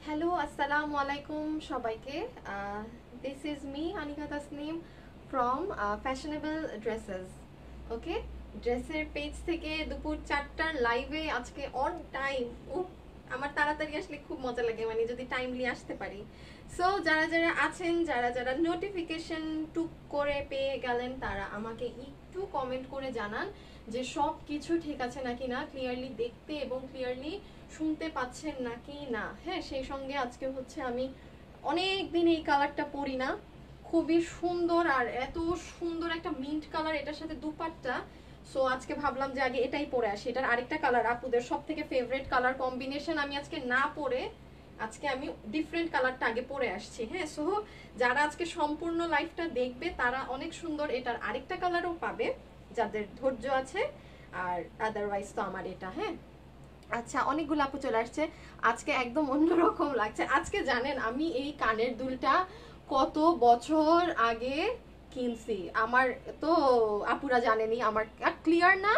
Hello, আসসালামু আলাইকুম সবাইকে। This is me Anika Tasnim from fashionable dresses. Okay, ড্রেসের পেজ থেকে দুপুর 4টার লাইভে আজকে অন টাইম। আমার তাড়াতাড়ি আসলে খুব মজা লাগে, মানে যদি টাইমলি আসতে পারি। সো যারা যারা আছেন, যারা যারা নোটিফিকেশন টুক করে পেয়ে গেলেন, তারা আমাকে একটু কমেন্ট করে জানান যে সব কিছু ঠিক আছে নাকি না, ক্লিয়ারলি দেখতে এবং ক্লিয়ারলি শুনতে পাচ্ছেন নাকি না। হ্যাঁ, সেই সঙ্গে আজকে হচ্ছে আমি অনেক দিন এই কালারটা পরি না, খুবই সুন্দর, আর এত সুন্দর একটা মিন্ট কালার, এটার সাথে দুপাট্টা। সো আজকে ভাবলাম যে আগে এটাই পরে আসি। এটার আরেকটা কালার আপুদের সব থেকে ফেভারিট কালার কম্বিনেশন, আমি আজকে না পরে আজকে আমি ডিফারেন্ট কালারটা আগে পরে আসছি। হ্যাঁ, সো যারা আজকে সম্পূর্ণ লাইফটা দেখবে তারা অনেক সুন্দর এটার আরেকটা কালারও পাবে, যাদের ধৈর্য আছে। আর আদারওয়াইজ তো আমার এটা। হ্যাঁ, আচ্ছা, অনেকগুলো আপু চলে আসছে। আজকে একদম অন্যরকম লাগছে। আজকে জানেন আমি এই কানের দুলটা কত বছর আগে কিনছি। আমার তো আপুরা জানেনি আমার। আর ক্লিয়ার না,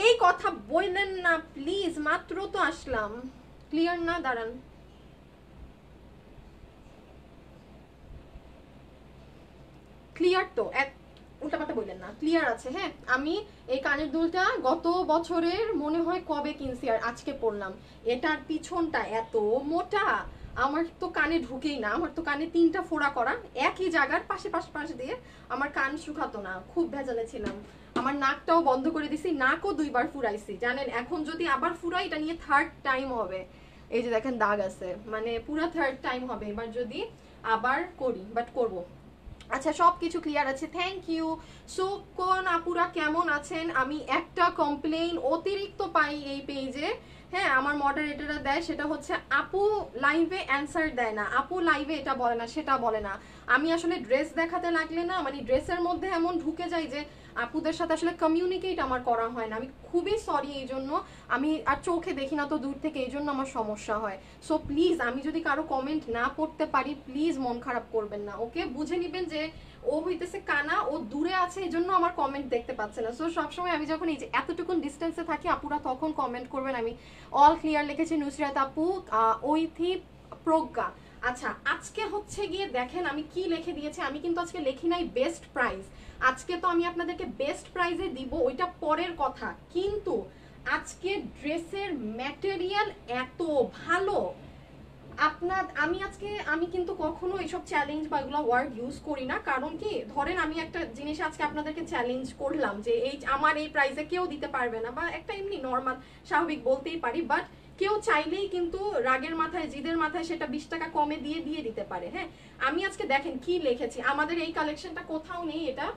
এই কথা বললেন না প্লিজ, মাত্র তো আসলাম। ক্লিয়ার না, দাঁড়ান। ক্লিয়ার তো, এক উল্টাপাল্টা বললেন না, ক্লিয়ার আছে। হ্যাঁ, আমি এই কানের দুলটা গত বছরের মনে হয় কবে কিনছি আর আজকে পরলাম। এটার পিছনটা এত মোটা, আমার তো কানে ঢুকেই না। আমার তো কানে 3টা ফোড়া করা, একই জায়গার পাশে পাশে পাশে দিয়ে। আমার কান শুকাতো না, খুব ভেজালে ছিলাম। আমার নাকটাও বন্ধ করে দিছি, নাকও 2বার ফুরাইছি জানেন। এখন যদি আবার ফুরাই, এটা নিয়ে থার্ড টাইম হবে। এই যে দেখেন দাগ আছে, মানে পুরো থার্ড টাইম হবে এবার যদি আবার করি, বাট করবো। আচ্ছা, সব কিছু ক্লিয়ার আছে, থ্যাংক ইউ। সো কোন আপুরা কেমন আছেন? আমি একটা কমপ্লেইন অতিরিক্ত পাই এই পেজে। হ্যাঁ, আমার মডারেটররা দেয়, সেটা হচ্ছে আপু লাইভে অ্যান্সার দেয় না, আপু লাইভে এটা বলে না, সেটা বলে না। আমি আসলে ড্রেস দেখাতে লাগলে না, মানে ড্রেসের মধ্যে এমন ঢুকে যাই যে আপুদের সাথে আসলে কমিউনিকেট আমার করা হয় না। আমি খুবই সরি এই জন্য। আমি আর চোখে দেখি না তো দূর থেকে, এই জন্য আমার সমস্যা হয়। সো প্লিজ, আমি যদি কারো কমেন্ট না পড়তে পারি, প্লিজ মন খারাপ করবেন না। ওকে, বুঝে নিবেন যে ও হইতেছে কানা, ও দূরে আছে, এই জন্য আমার কমেন্ট দেখতে পাচ্ছে না। সো সবসময় আমি যখন এই যে এতটুকুন ডিস্টেন্সে থাকি, আপুরা তখন কমেন্ট করবেন। আমি অল ক্লিয়ার লিখেছি, নুসরাত আপু, ঐথি, প্রজ্ঞা। আচ্ছা, আজকে হচ্ছে গিয়ে দেখেন আমি কি লিখে দিয়েছি। আমি কিন্তু আজকে লিখি নাই বেস্ট প্রাইস। আজকে তো আমি আপনাদেরকে বেস্ট প্রাইজে দিব, ওইটা পরের কথা। কিন্তু আজকে ড্রেসের ম্যাটেরিয়াল এত ভালো। আমি কিন্তু কখনো এইসব চ্যালেঞ্জ বা এগুলো ওয়ার্ড ইউজ করি না। কারণ কি, ধরেন আমি একটা জিনিস আজকে আপনাদেরকে চ্যালেঞ্জ করলাম যে এই আমার এই প্রাইসে কেউ দিতে পারবে না, বা একটা এমনি নর্মাল স্বাভাবিক বলতেই পারি, বাট কেউ চাইলেই কিন্তু রাগের মাথায়, জিদের মাথায় সেটা 20 টাকা কমে দিয়ে দিয়ে দিতে পারে। হ্যাঁ, আমি আজকে দেখেন কি লিখেছি। আমাদের এই কালেকশনটা কোথাও নেই, এটা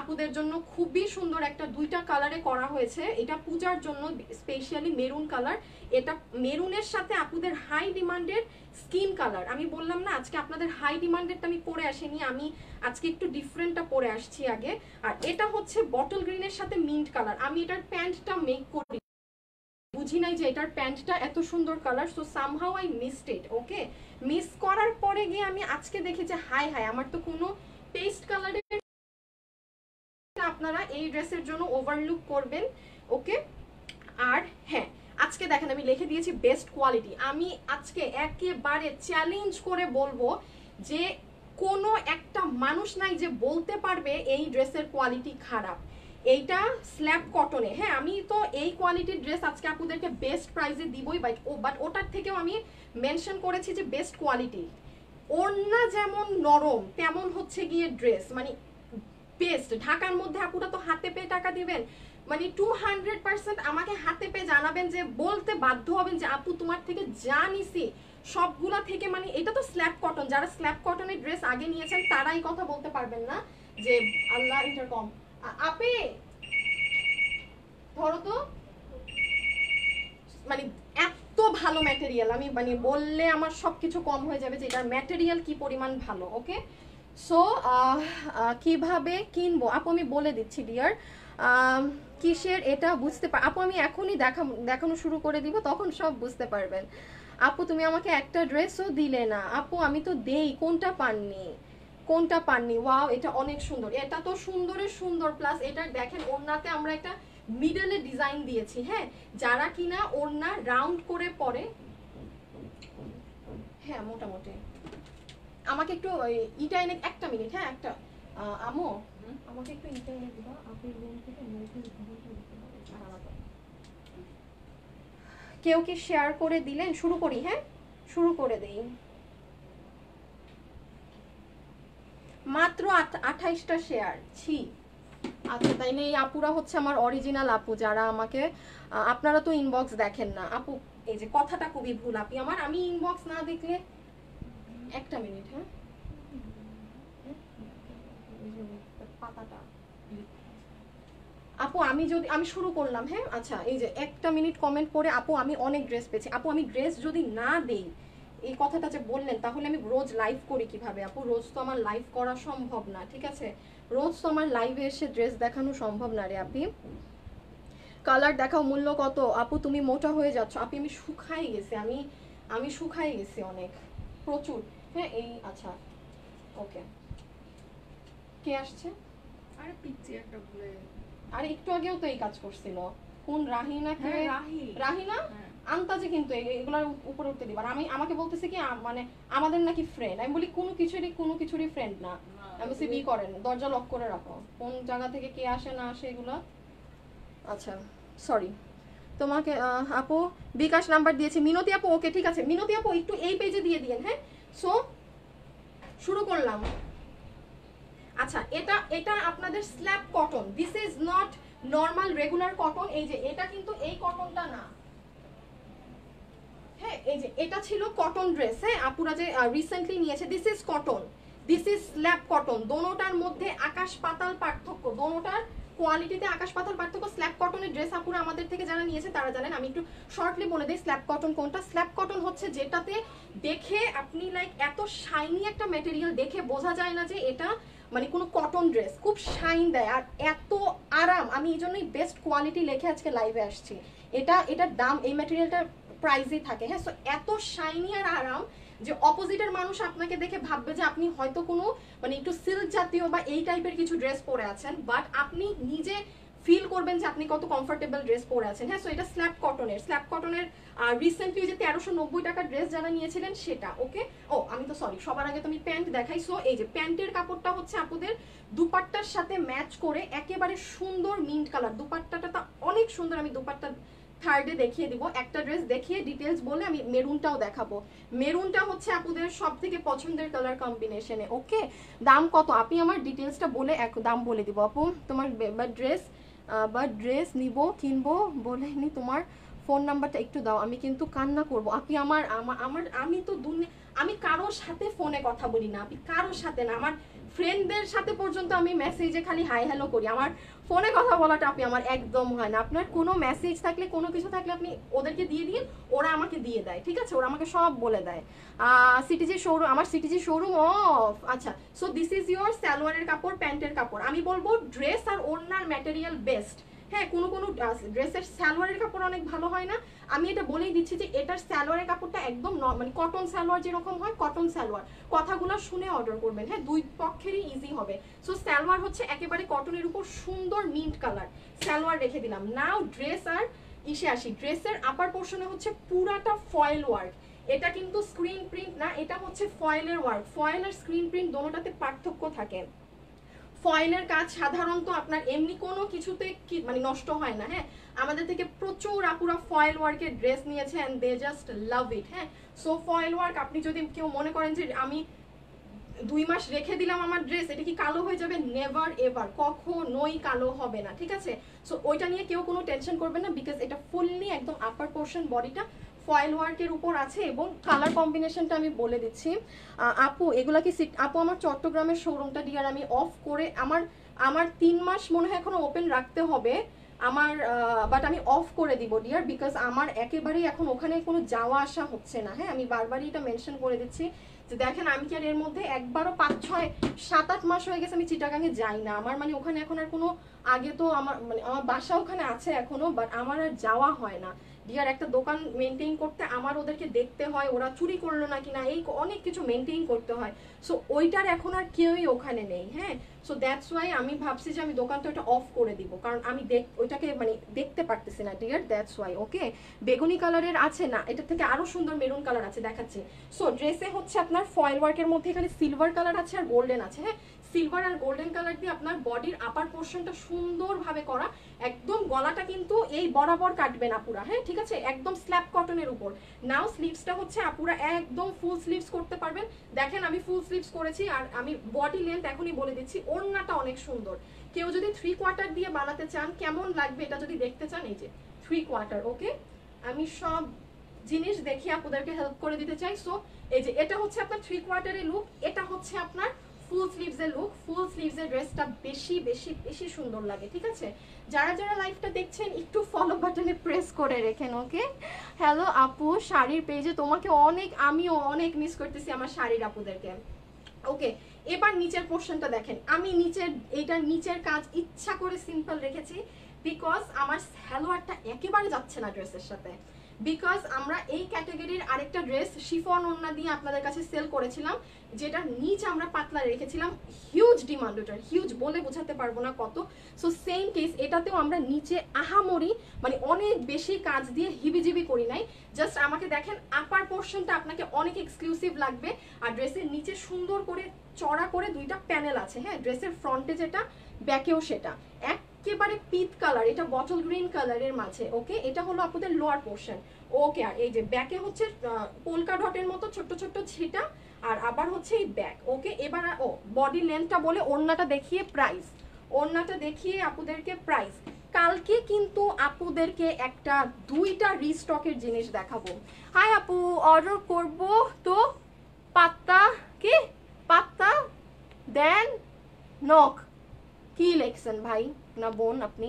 আপুদের জন্য খুবই সুন্দর একটা 2টা কালারে করা হয়েছে। এটা পূজার জন্য স্পেশালি মেরুন কালার। এটা মেরুনের সাথে আপুদের হাই ডিমান্ডের স্কিন কালার। আমি বললাম না আজকে আপনাদের হাই ডিমান্ডেরটা আমি পরে আসিনি, আমি আজকে একটু ডিফারেন্টটা পরে আসছি আগে। আর এটা হচ্ছে বটল গ্রিনের সাথে মিন্ট কালার। আমি এটার প্যান্টটা মেক করি, বুঝি নাই যে এটার প্যান্টটা এত সুন্দর colour. So somehow I missed it. Okay, miss করার পরে গিয়ে আমি আজকে দেখি যে হাই হাই, আমার তো কোনো পেস্ট কালারের আপনারা এই ড্রেসের জন্য ওভারলুক করবেন। ওকে, আর হ্যাঁ, আজকে দেখেন আমি লিখে দিয়েছি বেস্ট কোয়ালিটি। আমি আজকে একেবারে চ্যালেঞ্জ করে বলবো যে কোনো একটা মানুষ নাই যে বলতে পারবে এই ড্রেসের কোয়ালিটি খারাপ। এইটা স্ল্যাব কটনে। হ্যাঁ, আমি তো এই কোয়ালিটির ড্রেস আজকে আপনাদেরকে বেস্ট প্রাইসে দিবই, বাট ওটার থেকেও আমি মেনশন করেছি যে বেস্ট কোয়ালিটি। ওড়না যেমন নরম, তেমন হচ্ছে গিয়ে ড্রেস, মানে বেস্ট। ঢাকার মধ্যে আপুরা তো হাতে পেয়ে টাকা দিবেন, মানে 200% আমাকে হাতে পেয়ে জানাবেন, যে বলতে বাধ্য হবেন যে আপু তোমার থেকে যা নিছি সবগুলা থেকে, মানে এটা তো স্ল্যাব কটন। যারা স্ল্যাব কটনের ড্রেস আগে নিয়েছেন তারাই কথা বলতে পারবেন না যে আল্লাহ ইন্টারকম। আপে ধরো তো, মানে এত ভালো ম্যাটেরিয়াল, আমি মানে বললে আমার সবকিছু কম হয়ে যাবে যে এটার ম্যাটেরিয়াল কি পরিমাণ ভালো। ওকে, সো কিভাবে কিনবো আপু আমি বলে দিচ্ছি ডিয়ার। কিসের এটা বুঝতে পার আপু, আমি এখনই দেখানো শুরু করে দিব, তখন সব বুঝতে পারবেন। আপু তুমি আমাকে একটা ড্রেসও দিলে না। আপু আমি তো দেই, কোনটা পাননি, কোনটা পাননি? ওয়াও, এটা অনেক সুন্দর, এটা তো সুন্দরের সুন্দর। প্লাস এটার দেখেন ওড়নাতে আমরা একটা মিডলে ডিজাইন দিয়েছি। হ্যাঁ, যারা কিনা ওড়না রাউন্ড করে পরে, হ্যাঁ মোটামুটি। আমাকে একটু ইটা এনে, একটা মিনিট, হ্যাঁ একটা আমো আমাকে একটু ইটা এনে দিবা। আপনি রুম থেকে কেউ কি শেয়ার করে দিলেন? শুরু করি, হ্যাঁ শুরু করে দেই। মাত্র 28টা শেয়ার, ছি। আচ্ছা তাই না, এই আপুরা হচ্ছে আমার অরিজিনাল আপু, যারা আমাকে আপনারা তো ইনবক্স দেখেন না আপু, এই যে কথাটা খুবই ভুল আপনি আমার, আমি ইনবক্স না দেখলে, একটা মিনিট, হ্যাঁ পাতাটা আপু আমি যদি আমি শুরু করলাম, হ্যাঁ আচ্ছা এই যে একটা মিনিট কমেন্ট করে, আপু আমি অনেক ড্রেস পেয়েছি। আপু আমি ড্রেস যদি না দেই, এই কথাটা যে বললেন, তাহলে আমি রোজ লাইভ করি কিভাবে আপু? রোজ তো আমার লাইভ করা সম্ভব না, ঠিক আছে? রোজ তো আমার লাইভে এসে ড্রেস দেখানো সম্ভব না রে আপনি। কালার দেখাও, মূল্য কত? আপু তুমি মোটা হয়ে যাচ্ছ। আপু আমি শুকাই গেছি, আমি শুকাই গেছি অনেক, প্রচুর। হ্যাঁ এই আচ্ছা ওকে, কে আসছে? আরে পিচ্চি একটা ভুলে, আর একটু আগেও তো এই কাজ করছিল, কোন রাহিনা কে? রাহিনা আন্তাজে কিন্তু এগুলার উপরে উঠতে দিবার। আমি আমাকে বলতেছে কি মানে আমাদের নাকি ফ্রেন্ড। আমি বলি কোনো কিছুরই ফ্রেন্ড না। আমি বলছি বি করেন, দরজা লক করে রাখো। কোন জায়গা থেকে কে আসে না আসে এগুলো, আচ্ছা সরি। তোমাকে আপু বিকাশ নাম্বার দিয়েছি, মিনতি আপু ওকে ঠিক আছে। মিনতি আপু একটু এই পেজে দিয়ে দিয়েন, হ্যাঁ। সো শুরু করলাম। আচ্ছা এটা এটা আপনাদের slab cotton, this is not normal regular cotton. এই যে এটা কিন্তু এই কটনটা না, হ্যাঁ এই যে এটা ছিল কটন ড্রেস, হ্যাঁ আপুরা যে রিসেন্টলি নিয়েছে, this is cotton, this is slab cotton. দোনোটার মধ্যে আকাশ পাতাল পার্থক্য, দোনোটার কোয়ালিটিতে আকাশ পাতাল পার্থক্য। স্ল্যাব কটনের ড্রেস আপুরা আমাদের থেকে যারা নিয়েছে তারা জানেন। আমি একটু শর্টলি বলে দিই স্ল্যাব কটন কোনটা। স্ল্যাব কটন হচ্ছে যেটাতে দেখে আপনি লাইক এত শাইনি একটা ম্যাটেরিয়াল, দেখে বোঝা যায় না যে এটা মানে কোনো কটন ড্রেস, খুব শাইন দেয় আর এত আরাম। আমি এই জন্যই বেস্ট কোয়ালিটি লেখে আজকে লাইভে আসছি। এটার দাম এই ম্যাটেরিয়ালটার প্রাইসই থাকে, হ্যাঁ। সো এত শাইনি আর আরাম যে অপোজিটের মানুষ আপনাকে দেখে ভাববে যে আপনি হয়তো কোনো মানে একটু সিল্ক জাতীয় বা এই টাইপের কিছু ড্রেস পরে আছেন, বাট আপনি নিজে ফিল করবেন যে আপনি কত কমফোর্টেবল ড্রেস পরে আছেন, হ্যাঁ। সো এটা স্ল্যাব কটনের, স্ল্যাব কটনের রিসেন্টলি যে 1390 টাকার ড্রেস যারা নিয়েছিলেন সেটা, ওকে। ও আমি তো সরি, সবার আগে তো আমি প্যান্ট দেখাই। সো এই যে প্যান্টের কাপড়টা হচ্ছে আপনাদের দুপাট্টার সাথে ম্যাচ করে একেবারে সুন্দর মিন্ট কালার। দুপাট্টাটা অনেক সুন্দর, আমি দুপাট্টা থার্ডে দেখিয়ে দিব। একটা ড্রেস দেখিয়ে ডিটেলস বলে আমি মেরুনটাও দেখাবো। মেরুনটা হচ্ছে আপুদের সব থেকে পছন্দের কালার কম্বিনেশনে, ওকে। দাম কত আপনি আমার ডিটেলসটা বলে এক দাম বলে দিব আপু। তোমার ড্রেস নিব কিনবো বলেনি, তোমার ফোন নাম্বারটা একটু দাও, আমি কিন্তু কান্না করব। আপনি আমার আমার আমি তো আমি কারোর সাথে ফোনে কথা বলি না, আপনি কারোর সাথে না, আমার ফ্রেন্ডদের সাথে পর্যন্ত আমি মেসেজে খালি হাই হ্যালো করি। আমার ফোনে কথা বলাটা আপনি আমার একদম হয় না। আপনার কোনো মেসেজ থাকলে কোনো কিছু থাকলে আপনি ওদেরকে দিয়ে দিন, ওরা আমাকে দিয়ে দেয়, ঠিক আছে। ওরা আমাকে সব বলে দেয়। সিটিজি শোরুম, আমার সিটিজি শোরুম অফ। আচ্ছা সো দিস ইজ ইউর সালোয়ারের কাপড়, প্যান্টের কাপড়। আমি বলবো ড্রেস আর ওড়নার ম্যাটেরিয়াল বেস্ট, হ্যাঁ। কোনো ড্রেসের সালোয়ারের কাপড় অনেক ভালো হয় না। আমি এটা বলেই দিচ্ছি যে এটার সালোয়ারের কাপড়টা একদম মানে কটন সালোয়ার যেরকম হয়, কটন সালোয়ার। কথাগুলো শুনে অর্ডার করবেন, হ্যাঁ, দুই পক্ষেরই ইজি হবে। সো সালোয়ার হচ্ছে একেবারে কটনের উপর সুন্দর মিন্ট কালার সালোয়ার রেখে দিলাম। নাও ড্রেস আর ইসে আসি। ড্রেসের আপার পোর্শনে হচ্ছে পুরাটা ফয়েল ওয়ার্ক। এটা কিন্তু স্ক্রিন প্রিন্ট না, এটা হচ্ছে ফয়েলের ওয়ার্ক। ফয়েল আর স্ক্রিন প্রিন্ট দোনোটাতে পার্থক্য থাকে। ফয়েলের কাজ সাধারণত আপনার এমনি কোনো কিছুতে কি মানে নষ্ট হয় না, হ্যাঁ। আমাদের থেকে প্রচুর আপুরা ফয়েল ওয়ার্কের ড্রেস নিয়েছে এন্ড দে জাস্ট লাভ ইট, হ্যাঁ। সো ফয়েল ওয়ার্ক আপনি যদি কেউ মনে করেন যে আমি 2 মাস রেখে দিলাম আমার ড্রেস, এটা কি কালো হয়ে যাবে? নেভার এভার, কখনোই কালো হবে না, ঠিক আছে। সো ওইটা নিয়ে কেউ কোনো টেনশন করবেন না, বিকজ এটা ফুললি একদম আপার পোর্শন বডিটা ফয়েল ওয়ার্কের উপর আছে। এবং কালার কম্বিনেশনটা আমি বলে দিচ্ছি আপু। এগুলা কি আপু আমার চট্টগ্রামের শোরুমটা ডিয়ার আমি অফ করে আমার 3 মাস মনে হয় এখনো ওপেন রাখতে হবে আমার, বাট আমি অফ করে দিব ডিয়ার, বিকজ আমার একেবারেই এখন ওখানে কোনো যাওয়া আসা হচ্ছে না, হ্যাঁ। আমি বারবারই এটা মেনশন করে দিচ্ছি যে দেখেন আমি কি আর এর মধ্যে একবারও 5, 6, 7, 8 মাস হয়ে গেছে আমি চিটাগাঙে যাই না। আমার মানে ওখানে এখন আর কোনো, আগে তো আমার মানে আমার বাসা ওখানে আছে এখনো, বাট আমার আর যাওয়া হয় না, ডিয়ার একটা দোকান মেনটেন করতে আমার ওদেরকে দেখতে হয় ওরা চুরি করলো না কিনা, এই অনেক কিছু মেনটেন করতে হয়। সো ওইটার এখন আর কেউই ওখানে নেই। হ্যাঁ, সো দ্যাটস ওয়াই আমি ভাবছি যে আমি দোকানটা ওইটা অফ করে দিব, কারণ আমি ওইটাকে মানে দেখতে পারতেছি না ডিয়ার, দ্যাটস ওয়াই। ওকে, বেগুনি কালারের আছে না, এটা থেকে আরো সুন্দর মেরুন কালার আছে, দেখাচ্ছি। সো ড্রেসে হচ্ছে আপনার ফয়েল ওয়ার্কের মধ্যে এখানে সিলভার কালার আছে আর গোল্ডেন আছে। হ্যাঁ, সিলভার আর গোল্ডেন কালার দিয়ে আপনার বডির আপার পোর্শনটা সুন্দরভাবে করা, একদম গলাটা কিন্তু এই বরাবর কাটবে না পুরা। হ্যাঁ, ঠিক আছে, একদম স্ল্যাব কটনের উপর। নাও স্লিভসটা হচ্ছে আপুরা একদম ফুল স্লিভস করতে পারবেন। দেখেন আমি ফুল স্লিভস করেছি, আর আমি বডি লেন্থ এখনই বলে দিচ্ছি, ওড়নাটা অনেক সুন্দর। কেউ যদি 3/4 দিয়ে বানাতে চান কেমন লাগবে এটা যদি দেখতে চান, এই যে 3/4। ওকে, আমি সব জিনিস দেখি আপনাদেরকে হেল্প করে দিতে চাই। সো এই যে এটা হচ্ছে আপনার 3/4 লুক, এটা হচ্ছে আপনার ফুল স্লিভস এর লুক। ফুল স্লিভস এর ড্রেসটা বেশি বেশি বেশি সুন্দর লাগে। ঠিক আছে, যারা যারা লাইভটা দেখছেন একটু ফলো বাটনে প্রেস করে রেখেন। ওকে, হ্যালো আপু, শাড়ির পেজে তোমাকে অনেক, আমিও অনেক মিস করতেছি আমার শাড়ির আপুদেরকে। ওকে, এবার নিচের পোর্শনটা দেখেন, আমি এইটার নিচের কাজ ইচ্ছা করে সিম্পল রেখেছি, বিকজ আমার সালোয়ারটা একেবারে যাচ্ছে না ড্রেসের সাথে। বিকজ আমরা এই ক্যাটাগরির আরেকটা ড্রেস শিফন ওড়না দিয়ে আপনাদের কাছে সেল করেছিলাম, যেটা নিচ আমরা পাতলা রেখেছিলাম, হিউজ ডিমান্ড, ওটার হিউজ বলে বোঝাতে পারবো না কত। সো সেম কেস এটাতেও আমরা নিচে আহামরি মানে অনেক বেশি কাজ দিয়ে হিবিজিবি করি নাই, জাস্ট আমাকে দেখেন আপার পোর্শনটা আপনাকে অনেক এক্সক্লুসিভ লাগবে। আর ড্রেসের নিচে সুন্দর করে চড়া করে দুইটা প্যানেল আছে। হ্যাঁ, ড্রেসের ফ্রন্টে যেটা, ব্যাকেও সেটা, একেবারে পিট কালার, এটা বটল গ্রিন কালারের মাঝে। ওকে, এটা হলো আপনাদের লোয়ার পোর্শন। ওকে, আর এই যে ব্যাকে হচ্ছে পোলকা ডটের মতো ছোট্ট ছোট্ট ছিটা, আর আবার হচ্ছে এই ব্যাক। ওকে, এবার বডি লেন্থটা বলে ওড়নাটা দেখিয়ে প্রাইস, ওড়নাটা দেখিয়ে আপুদেরকে প্রাইস। কালকে কিন্তু আপুদেরকে একটা দুইটা রিস্টকের জিনিস দেখাবো। হাই আপু, অর্ডার করব তো পাত্তা কি পাত্তা দেন নক, কি লেখছেন ভাই না বোন আপনি?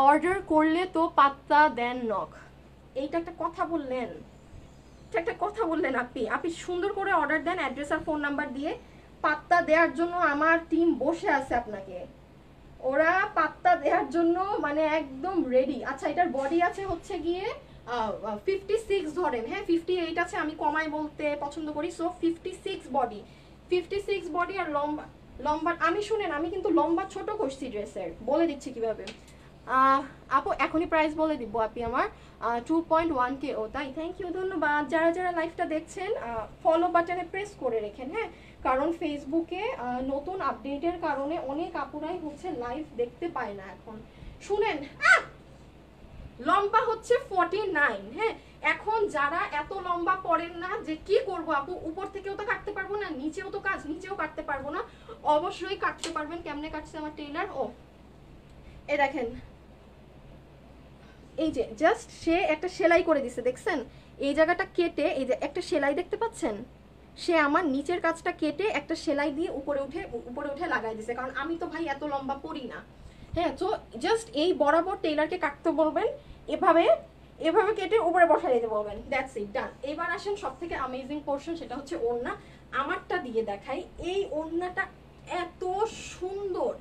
অর্ডার করলে তো পাত্তা দেন নক, এইটা একটা কথা বললেন, একটা কথা বললেন আপনি সুন্দর করে অর্ডার দেন অ্যাড্রেস আর ফোন নাম্বার দিয়ে। পাত্তা দেওয়ার জন্য আমার টিম বসে আছে, আপনাকে ওরা পাত্তা দেওয়ার জন্য মানে একদম রেডি। আচ্ছা, এটার বডি আছে হচ্ছে গিয়ে 56 ধরেন। হ্যাঁ, 58 আছে, আমি কমাই বলতে পছন্দ করি। So 56 body, 56 body. আর লম্বা, লম্বা আমি শুনেন, আমি কিন্তু লম্বা ছোট করছি ড্রেসের, বলে দিচ্ছি কিভাবে। আপু এখনই প্রাইস বলে দিব, আপনি আমার 2.1K। ও তাই, থ্যাংক ইউ, ধন্যবাদ। যারা যারা লাইভটা দেখছেন ফলো বাটনে প্রেস করে রেখেন। হ্যাঁ, কারণ ফেসবুকে নতুন আপডেটের কারণে অনেক আপুরাই হচ্ছে লাইভ দেখতে পায় না এখন। শুনেন, লম্বা হচ্ছে 49। হ্যাঁ, এখন যারা এত লম্বা পড়েন না যে কি করব আপু, উপর থেকেও তো কাটতে পারবো না, নিচেও তো কাজ, নিচেও কাটতে পারবো না, অবশ্যই কাটতে পারবেন। কেমনে কাটছে আমার টেইলার? ও এই দেখেন, এই যে জাস্ট সে একটা সেলাই করে দিছে, দেখছেন এই জায়গাটা কেটে, এই যে একটা সেলাই দেখতে পাচ্ছেন, সে আমার নিচের কাজটা কেটে একটা সেলাই দিয়ে উপরে উঠে লাগাই দিছে, কারণ আমি তো ভাই এত লম্বা পরি না। হ্যাঁ, তো জাস্ট এই বরাবর টেইলারকে কাটতে বলবেন, এভাবে এভাবে কেটে উপরে বসাই দিতে বলবেন, দ্যাটস ইট, ডান। এবার আসেন সব থেকে অ্যামেজিং পোর্শন, সেটা হচ্ছে ওড়না। আমারটা দিয়ে দেখাই, এই ওড়নাটা এত সুন্দর।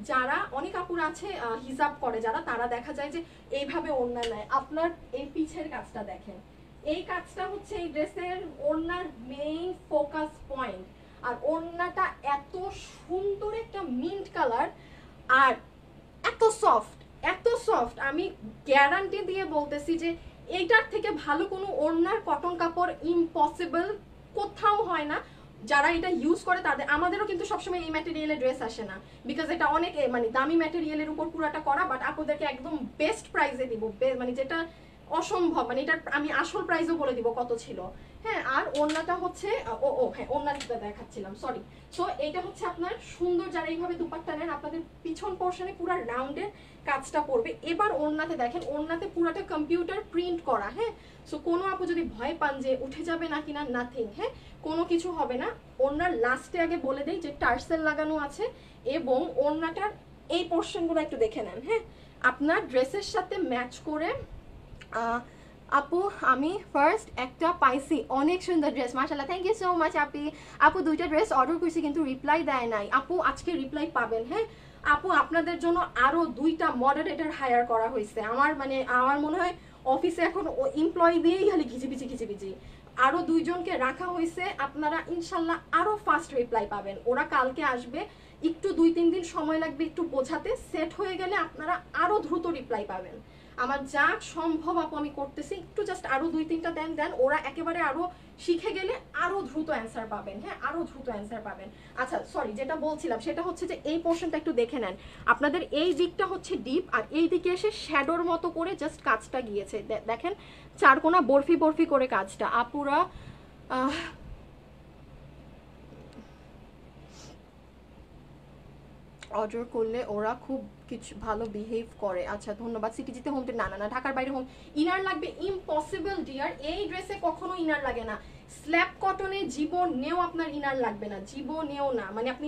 যারা অনেক আপুরা আছে হিসাব করে যারা, তারা দেখা যায় যে এইভাবে ওড়না নেয়। আপনার এই পিছের কাজটা দেখেন, এই কাজটা হচ্ছে এই ড্রেসের ওড়নার মেইন ফোকাস পয়েন্ট। আর ওড়নাটা এত সুন্দর একটা মিন্ট কালার, আর এত সফট, এত সফট, আমি গ্যারান্টি দিয়ে বলতেছি যে এইটার থেকে ভালো কোনো ওড়নার কটন কাপড় ইম্পসিবল, কোথাও হয় না। যারা এটা ইউজ করে তাদের, আমাদেরও কিন্তু সবসময় এই ম্যাটেরিয়ালের ড্রেস আসে না, বিকজ এটা অনেক মানে দামি ম্যাটেরিয়ালের উপর পুরাটা করা। বাট আপনাদেরকে একদম বেস্ট প্রাইসে দিব, মানে যেটা অসম্ভব, মানে এটার আমি আসল প্রাইসও বলে দিব কত ছিল। হ্যাঁ, আর ওড়নাটা হচ্ছে হ্যাঁ, ওড়নাটা দেখাচ্ছিলাম, সরি। সো এইটা হচ্ছে আপনার সুন্দর, যারা এইভাবে দুপাট্টা নেন আপনাদের পিছন পোর্শনে পুরো রাউন্ডের কাজটা পড়বে। এবার ওড়নাতে দেখেন, ওড়নাতে পুরাটা কম্পিউটার প্রিন্ট করা। হ্যাঁ, সো কোনো আপু যদি ভয় পান যে উঠে যাবে না কিনা, নাথিং, হ্যাঁ কোনো কিছু হবে না। ওড়নার লাস্টে আগে বলে দেই যে টার্সেল লাগানো আছে, এবং ওড়নাটার এই পোর্শনগুলো একটু দেখে নেন। হ্যাঁ, আপনার ড্রেসের সাথে ম্যাচ করে। আপু আমি ফার্স্ট একটা পাইছি, অনেক সুন্দর ড্রেস, মাশাআল্লাহ, থ্যাংক ইউ সো মাচ। আপু দুইটা ড্রেস অর্ডার করছি কিন্তু রিপ্লাই দেয় নাই। আপু আজকে রিপ্লাই পাবেন। হ্যাঁ আপু, আপনাদের জন্য আরো দুইটা মডারেটর হায়ার করা হয়েছে। আমার মনে হয় অফিসে এখন এমপ্লয়ি দিয়েই খালি ঘিচিপিচি। আরো 2 জনকে রাখা হয়েছে, আপনারা ইনশাল্লাহ আরো ফাস্ট রিপ্লাই পাবেন। ওরা কালকে আসবে, একটু 2-3 দিন সময় লাগবে একটু বোঝাতে, সেট হয়ে গেলে আপনারা আরো দ্রুত রিপ্লাই পাবেন। আমার যা সম্ভব আপু আমি করতেছি, একটু জাস্ট আরো 2-3টা দেন, ওরা একেবারে আরো শিখে গেলে আরো দ্রুত অ্যান্সার পাবেন। হ্যাঁ, আরো দ্রুত অ্যান্সার পাবেন। আচ্ছা সরি, যেটা বলছিলাম সেটা হচ্ছে যে এই পোর্শনটা একটু দেখে নেন। আপনাদের এই দিকটা হচ্ছে ডিপ, আর এই দিকে এসে শ্যাডোর মতো করে জাস্ট কাজটা গিয়েছে। দেখেন চারকোনা বরফি করে কাজটা। আপুরা অর্ডার করলে ওরা খুব কিছু ভালো বিহেভ করে। আচ্ছা ধন্যবাদ। সিটিজিতে হোম না, ঢাকার বাইরে হোম ইনার লাগবে, ইম্পসিবল ডিয়ার। এই ড্রেসে কখনো ইনার লাগে না। স্ল্যাব কটনে জীবনেও আপনার ইনার লাগবে না, জীবনেও না। মানে আপনি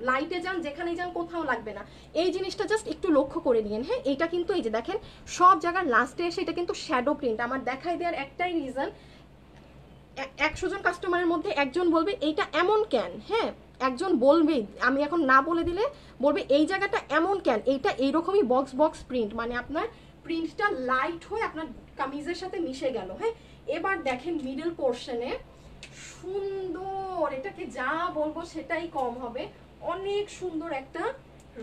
লাইটে যান, যেখানে যান, কোথাও লাগবে না। এই জিনিসটা জাস্ট একটু লক্ষ্য করে নিন। হ্যাঁ, এইটা কিন্তু এই যে দেখেন সব জায়গার লাস্টে এসে এটা কিন্তু শ্যাডো প্রিন্ট। আমার দেখাই দেওয়ার একটাই রিজন, 100 জন কাস্টমারের মধ্যে একজন বলবে এইটা এমন কেন। হ্যাঁ, একজন বলবেই, আমি এখন না বলে দিলে বলবে এই জায়গাটা এমন কেন, এইটা এইরকমই বক্স প্রিন্ট, মানে আপনার প্রিন্টটা লাইট হয়ে আপনার কামিজের সাথে মিশে গেল। হ্যাঁ, এবার দেখেন মিডল পোর্শনে সুন্দর, এটাকে যা বলবো সেটাই কম হবে, অনেক সুন্দর একটা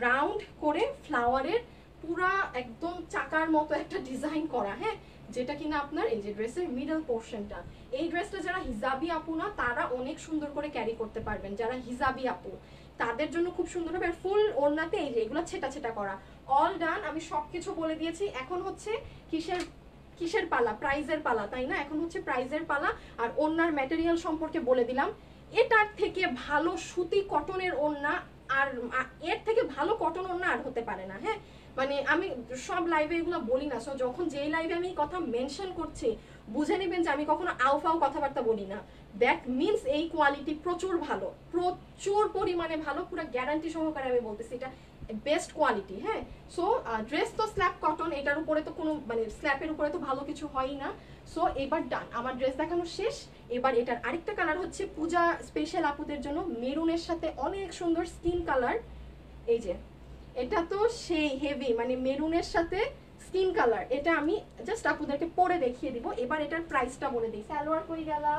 রাউন্ড করে ফ্লাওয়ারের পুরা একদম চাকার মতো একটা ডিজাইন করা। হ্যাঁ, যেটা কিনা আপনার এই যে ড্রেসের মিডল পোর্শনটা, এই ড্রেসটা যারা হিজাবি আপু না তারা অনেক সুন্দর করে ক্যারি করতে পারবেন। যারা হিজাবি আপু তাদের জন্য খুব সুন্দর হবে। আর ফুল ওড়নাতে এই যে এগুলো ছেটা করা, অল ডান। আমি সবকিছু বলে দিয়েছি। এখন হচ্ছে কিসের পালা? প্রাইজের পালা, তাই না? এখন হচ্ছে প্রাইজের পালা। আর ওড়নার ম্যাটেরিয়াল সম্পর্কে বলে দিলাম। এটার থেকে ভালো সুতি কটনের ওড়না আর এর থেকে ভালো কটন ওড়না আর হতে পারে না। হ্যাঁ, মানে আমি সব লাইভে এগুলো বলি না, সো যখন যেই লাইভে আমি কথা মেনশন করছি বুঝে নেবেন যে আমি কখনো আউফাও কথাবার্তা বলি না। দ্যাট মিনস এই কোয়ালিটি প্রচুর ভালো, প্রচুর পরিমাণে ভালো, পুরো গ্যারান্টি সহকারে আমি বলতেছি এটা বেস্ট কোয়ালিটি। হ্যাঁ, সো ড্রেস তো স্ল্যাব কটন, এটার উপরে তো কোনো মানে স্ল্যাপের উপরে তো ভালো কিছু হয়ই না। সো এবার ডান, আমার ড্রেস দেখানো শেষ। এবার এটার আরেকটা কালার হচ্ছে পূজা স্পেশাল আপুদের জন্য, মেরুনের সাথে অনেক সুন্দর স্কিন কালার। এই যে এটা তো সেই হেভি, মানে মেরুনের সাথে স্কিন কালার। এটা আমি জাস্ট আপনাদেরকে পরে দেখিয়ে দিব। এবার এটার প্রাইসটা বলে দিই। সালোয়ার কই গেলা?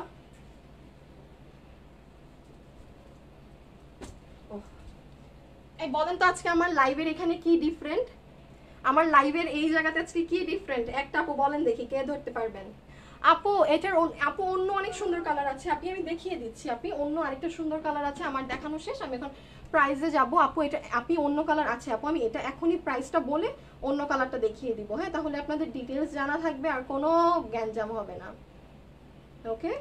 এই বলেন তো আজকে আমার লাইভের এখানে কি ডিফারেন্ট? আমার লাইভের এই জায়গাতে আজকে কি ডিফারেন্ট? একটা আপু বলেন দেখি, কে ধরতে পারবেন? আপু এটার আপু অন্য অনেক সুন্দর কালার আছে, আমি দেখিয়ে দিচ্ছি। আপনি অন্য আরেকটা সুন্দর কালার আছে, আমার দেখানো শেষ, আমি এখন প্রাইসে যাব। আপু এটা আপনি অন্য কালার আছে আপু, আমি এটা এখনই প্রাইসটা বলে অন্য কালারটা দেখিয়ে দিব। হ্যাঁ, তাহলে আপনাদের ডিটেলস জানা থাকবে আর কোনো গ্যাঞ্জাম হবে না। ওকে,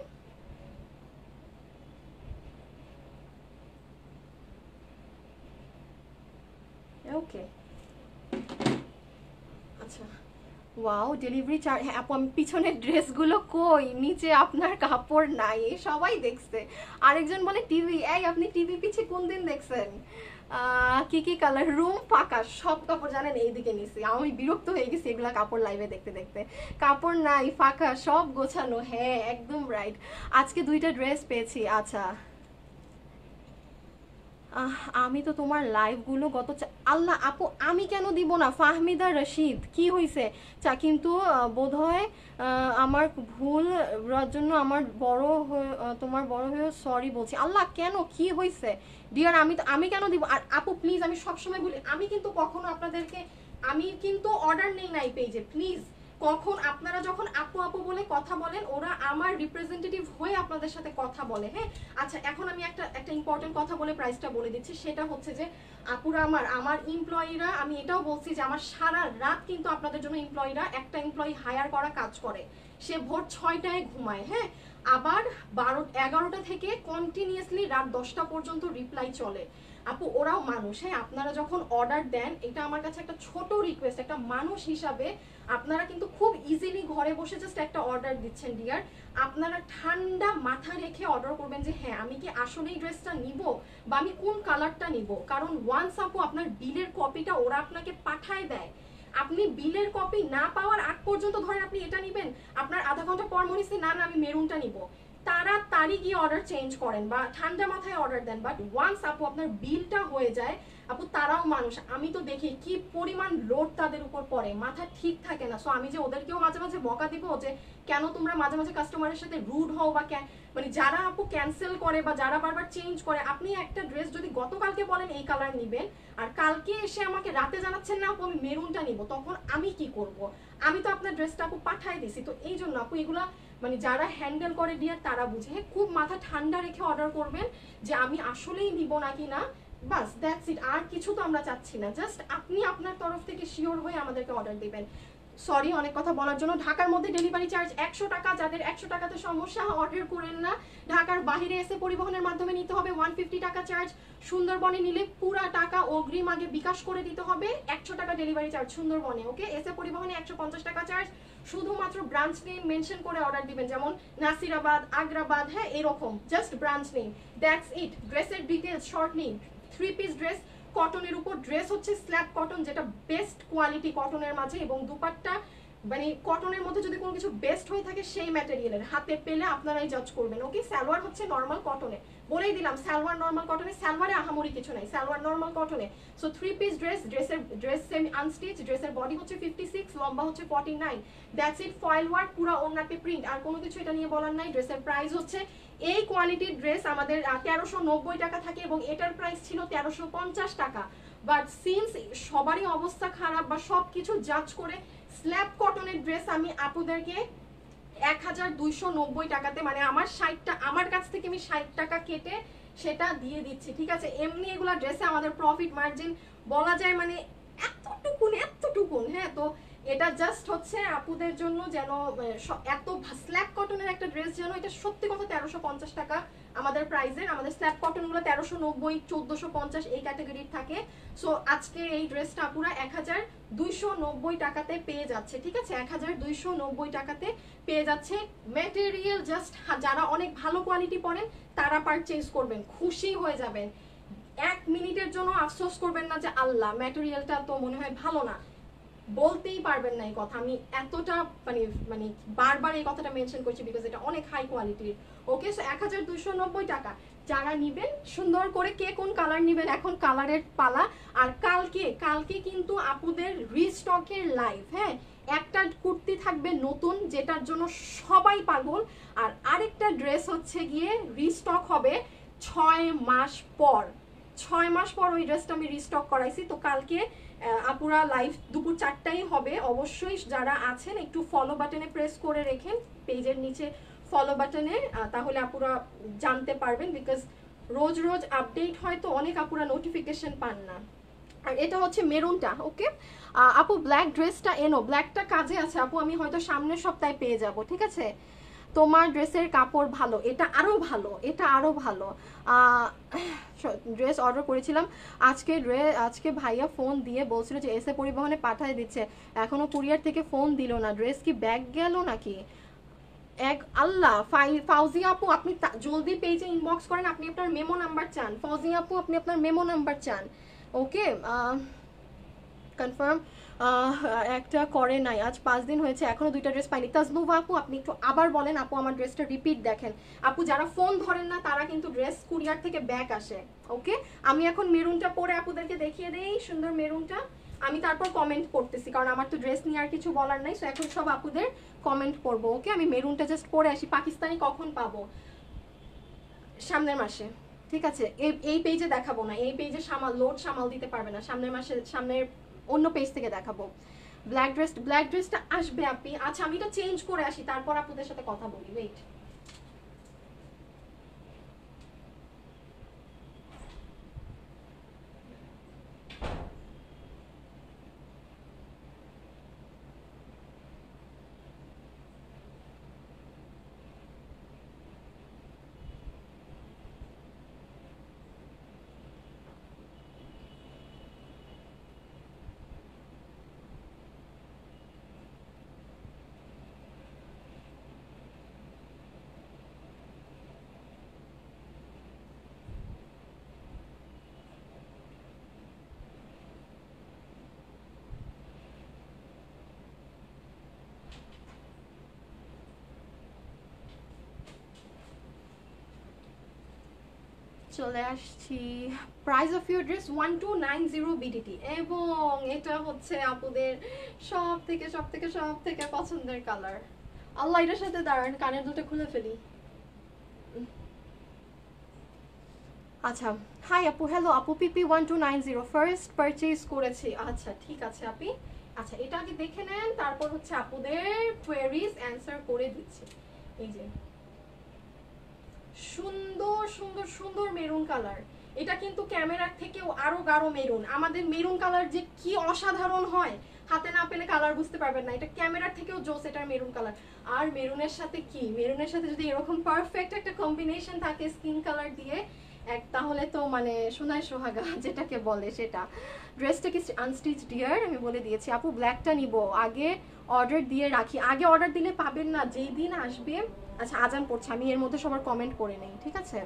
ওকে, আচ্ছা। Wow, delivery charge. হ্যাঁ আপু, আমি পিছনের ড্রেসগুলো কই, নিচে আপনার কাপড় নাই, সবাই দেখছে। আরেকজন বলে টিভি। এই আপনি টিভি পিছে কোন দিন দেখছেন? কি কালার? রুম ফাঁকা, সব কাপড় জানেন এইদিকে নিছি। আমি বিরক্ত হয়ে গেছি এগুলা কাপড় লাইভে দেখতে দেখতে। কাপড় নাই, ফাঁকা, সব গোছানো। হ্যাঁ একদম রাইট। আজকে 2টা ড্রেস পেয়েছি। আচ্ছা, আমি তো তোমার লাইভগুলো আল্লাহ আপু আমি কেন দিব না? ফাহমিদা রশিদ, কি হয়েছে? কিন্তু বোধহয় আমার ভুল জন্য আমার বড় হয়ে তোমার বড় হয়ে সরি বলছি। আল্লাহ কেন, কি হয়েছে ডিয়ার? আমি কেন দিব? আর আপু প্লিজ, আমি সবসময় বলি আমি কিন্তু কখনো আপনাদেরকে, আমি কিন্তু অর্ডার নেই নাই পেজে। প্লিজ, কখন আপনারা যখন আপু আপু বলে কথা বলেন, ওরা আমার রিপ্রেজেন্টেটিভ হয়ে আপনাদের সাথে কথা বলে। হ্যাঁ, আচ্ছা এখন আমি একটা ইম্পর্টেন্ট কথা বলে প্রাইসটা বলে দিচ্ছি। সেটা হচ্ছে যে আপুরা আমার এমপ্লয়িরা, আমি এটাও বলছি যে আমার সারা রাত কিন্তু আপনাদের জন্য এমপ্লয়িরা, একটা এমপ্লয়ি হায়ার করা কাজ করে, সে ভোর 6টায় ঘুমায়। হ্যাঁ, আবার 11টা থেকে কন্টিনিউয়াসলি রাত 10টা পর্যন্ত রিপ্লাই চলে। আপু ওরাও মানুষ। হ্যাঁ, আপনারা যখন অর্ডার দেন, এটা আমার কাছে একটা ছোট রিকোয়েস্ট, একটা মানুষ হিসাবে আপনারা কিন্তু খুব ইজিলি ঘরে বসে জাস্ট একটা অর্ডার দিচ্ছেন ডিয়ার। আপনারা ঠান্ডা মাথা রেখে অর্ডার করবেন যে হ্যাঁ আমি কি আসলে এই ড্রেসটা নিব বা আমি কোন কালারটা নিব। কারণ ওয়ান্স আপু আপনার বিলের কপিটা ওরা আপনাকে পাঠায় দেয়, আপনি বিলের কপি না পাওয়ার আগ পর্যন্ত ধরেন আপনি এটা নেবেন, আপনার আধা ঘন্টা পর মনে হচ্ছে না আমি মেরুনটা নিব, তাড়াতাড়ি গিয়ে অর্ডার চেঞ্জ করেন বা ঠান্ডা মাথায় অর্ডার দেন। বাট ওয়ান্স আপু আপনার বিলটা হয়ে যায়, আপু তারাও মানুষ, আমি তো দেখি কি পরিমাণ লোড তাদের উপর পড়ে, মাথা ঠিক থাকে না। সো আমি যে ওদেরকেও মাঝে মাঝে বকা দিব যে কেন তোমরা মাঝে মাঝে কাস্টমারের সাথে রুড হও, বা মানে যারা আপু ক্যান্সেল করে বা যারা বারবার চেঞ্জ করে, আপনি একটা ড্রেস যদি গতকালকে বলেন এই কালার নিবেন আর কালকে এসে আমাকে রাতে জানাচ্ছেন না আপু আমি মেরুনটা নিব, তখন আমি কি করব? আমি তো আপনার ড্রেসটা আপু পাঠাই দিছি। তো এই জন্য আপু এগুলা মানে যারা হ্যান্ডেল করে ডিয়ার তারা বুঝে, খুব মাথা ঠান্ডা রেখে অর্ডার করবেন যে আমি আসলেই নিব নাকি না, বাস দ্যাটস ইট। আর কিছু তো আমরা চাচ্ছি না, জাস্ট আপনি আপনার তরফ থেকে শিওর হয়ে আমাদেরকে অর্ডার দিবেন। সরি অনেক কথা বলার জন্য। ঢাকার মধ্যে ডেলিভারি চার্জ 100 টাকা, যাদের 100 টাকাতে সমস্যা অর্ডার করেন না। ঢাকার বাইরে এসে পরিবহনের মাধ্যমে নিতে হবে 150 টাকা চার্জ। সুন্দরবনে নিলে পুরা টাকা অগ্রিম আগে বিকাশ করে দিতে হবে, 100 টাকা ডেলিভারি চার্জ সুন্দরবনে। ওকে, এসে পরিবহনে 150 টাকা চার্জ। শুধুমাত্র ব্রাঞ্চ নেম মেনশন করে অর্ডার দিবেন, যেমন নাসিরাবাদ, আগ্রাবাদ, হ্যাঁ এরকম, just branch name, that's it. ড্রেসের ডিটেলস শর্ট নেই। 3 পিস ড্রেস, কটনের উপর, ড্রেস হচ্ছে স্ল্যাব কটন, যেটা বেস্ট কোয়ালিটি কটনের মাঝে, এবং দুপাট্টা মানে কটনের মধ্যে যদি কোনো কিছু বেস্ট হয়ে থাকে সেই ম্যাটেরিয়ালের, হাতে পেলে আপনারাই জাজ করবেন। ওকে, সালোয়ার হচ্ছে নর্মাল কটনে, বলেই দিলাম সালোয়ার নর্মাল কটনে, সালোয়ারে আহামরি কিছু নাই, সালোয়ার নর্মাল কটনে। So 3 piece dress, dress semi unstitch, ড্রেসের বডি হচ্ছে 56, লম্বা হচ্ছে 49, দ্যাটস ইট। ফয়েল ওয়ার্ক, পুরো ওন্নাতে প্রিন্ট, আর কোনো কিছু এটা নিয়ে বলার নাই। ড্রেসের প্রাইস হচ্ছে, এই কোয়ালিটির ড্রেস আমাদের 1390 টাকা থাকে এবং এটার প্রাইস ছিল 1350 টাকা। বাট সিন্স সবারই অবস্থা খারাপ বা সব কিছু জাজ করে স্ল্যাব কটনের ড্রেস আমি আপুদেরকে 1290 টাকাতে, মানে আমার 60টা, আমার কাছ থেকে আমি 60 টাকা কেটে সেটা দিয়ে দিচ্ছি, ঠিক আছে? এমনি এগুলা ড্রেসে আমাদের প্রফিট মার্জিন বলা যায় মানে এতটুকুন এতটুকুন, হ্যাঁ। তো এটা জাস্ট হচ্ছে আপুদের জন্য, যেন এত স্ল্যাব কটনের একটা ড্রেস, যেন এটা সত্যি কথা 1350 টাকা আমাদের প্রাইজের। আমাদের স্ল্যাব কটনগুলো 1390, 1450 এই ক্যাটাগরির থাকে। সো আজকে এই ড্রেসটা পুরো 1290 টাকাতে পেয়ে যাচ্ছে, ঠিক আছে? 1290 টাকাতে পেয়ে যাচ্ছে। ম্যাটেরিয়াল জাস্ট, যারা অনেক ভালো কোয়ালিটি পড়েন তারা পারচেজ করবেন, খুশি হয়ে যাবেন। 1 মিনিটের জন্য আফসোস করবেন না যে আল্লাহ ম্যাটেরিয়ালটা তো মনে হয় ভালো না, বলতেই পারবেন না এই কথা। আমি এতটা মানে মানে বারবার এই কথাটা মেনশন করছি বিকজ এটা অনেক হাই কোয়ালিটির। ওকে, সো 1290 টাকা যারা নিবেন, সুন্দর করে কে কোন কালার নিবেন এখন কালারের পালা। আর কালকে কিন্তু আপুদের রিস্টকের লাইভ, হ্যাঁ। একটা কুর্তি থাকবে নতুন, যেটার জন্য সবাই পাগল, আর আরেকটা ড্রেস হচ্ছে গিয়ে রিস্টক হবে 6 মাস পর। 6 মাস পর ওই ড্রেসটা আমি রিস্টক করাইছি। তো কালকে আপুরা লাইভ দুপুর 4টায় হবে। অবশ্যই যারা আছেন একটু ফলো বাটনে প্রেস করে রেখেন, পেজের নিচে ফলো বাটনে, তাহলে আপুরা জানতে পারবেন, বিকজ রোজ রোজ আপডেট হয় তো অনেক আপুরা নোটিফিকেশন পান না। আর এটা হচ্ছে মেরুনটা। ওকে আপু, ব্ল্যাক ড্রেসটা এনো, ব্ল্যাকটা কাজে আছে আপু, আমি হয়তো সামনের সপ্তাহে পেয়ে যাব, ঠিক আছে? তোমার ড্রেসের কাপড় ভালো, এটা আরো ভালো, এটা আরো ভালো। ড্রেস অর্ডার করেছিলাম আজকে ভাইয়া ফোন দিয়ে বলছিল যে এসে পরিবহনে পাঠিয়ে দিচ্ছে, এখনো কুরিয়ার থেকে ফোন দিল না, ড্রেস কি ব্যাগ গেল নাকি? আল্লাহ, ফাউজিয়া আপু আপনি জলদি পেজে ইনবক্স করেন, আপনি আপনার মেমো নাম্বার চান। ফাউজিয়া আপু আপনি আপনার মেমো নাম্বার চান। ওকে, কনফার্ম একটা করে নাই, আজ 5 দিন হয়েছে এখনো 2টা ড্রেস পাইনি। তাজনুভা আপু আপনি একটু আবার বলেন আপু, আমার ড্রেসটা রিপিট দেখেন। আপু যারা ফোন ধরেন না তারা কিন্তু ড্রেস কুরিয়ার থেকে ব্যাক আসে। ওকে, আমি এখন মেরুনটা পরে আপুদেরকে দেখিয়ে দেই, সুন্দর মেরুনটা। আমি তারপর কমেন্ট করতেছি, কারণ আমার তো ড্রেস নিয়ে আর কিছু বলার নাই। সো এখন সব আপুদের কমেন্ট করবো। ওকে, আমি মেরুনটা জাস্ট পরে আসি। পাকিস্তানি কখন পাবো? সামনের মাসে, ঠিক আছে? এই পেজে দেখাবো না, এই পেজে লোড সামাল দিতে পারবে না। সামনের মাসে, সামনের অন্য পেজ থেকে দেখাবো। ব্ল্যাক ড্রেসটা আসবে আপনি। আচ্ছা আমি এটা চেঞ্জ করে আসি, তারপর আপনাদের সাথে কথা বলি। ওয়েট, চলে আসছি। Price of your dress 1290 BDT, এবং এটা হচ্ছে আপুদের সব থেকে সব থেকে সব থেকে পছন্দের কালার। আল্লাহ, এটার সাথে দাঁড়ান, কানের দুটো খুলে ফেলি। আচ্ছা, হাই আপু, হ্যালো আপু, পিপি 1290 ফার্স্ট পারচেজ করেছি। আচ্ছা ঠিক আছে আপি, আচ্ছা এটা আগে দেখে নেন, তারপর হচ্ছে আপুদের কোয়েরিজ অ্যান্সার করে দিচ্ছি। এই যে সুন্দর সুন্দর সুন্দর মেরুন কালার, এটা কিন্তু ক্যামেরার থেকেও আরো গাঢ় মেরুন। আমাদের মেরুন কালার যে কি অসাধারণ হয়, হাতে না পেলে কালার বুঝতে পারবেন না, এটা ক্যামেরার থেকেও জোস এটার মেরুন কালার। আর মেরুনের সাথে কি, মেরুনের সাথে যদি এরকম পারফেক্ট একটা কম্বিনেশন থাকে স্কিন কালার দিয়ে এক, তাহলে তো মানে সোনায় সোহাগা যেটাকে বলে সেটা। ড্রেসটা কি আনস্টিচ ডিয়ার? আমি বলে দিয়েছি আপু, ব্ল্যাকটা নিব, আগে অর্ডার দিয়ে রাখি। আগে অর্ডার দিলে পাবেন না, যেই দিন আসবে। আচ্ছা আজান পড়ছে, আমি এর মধ্যে সবার কমেন্ট করে নেই, ঠিক আছে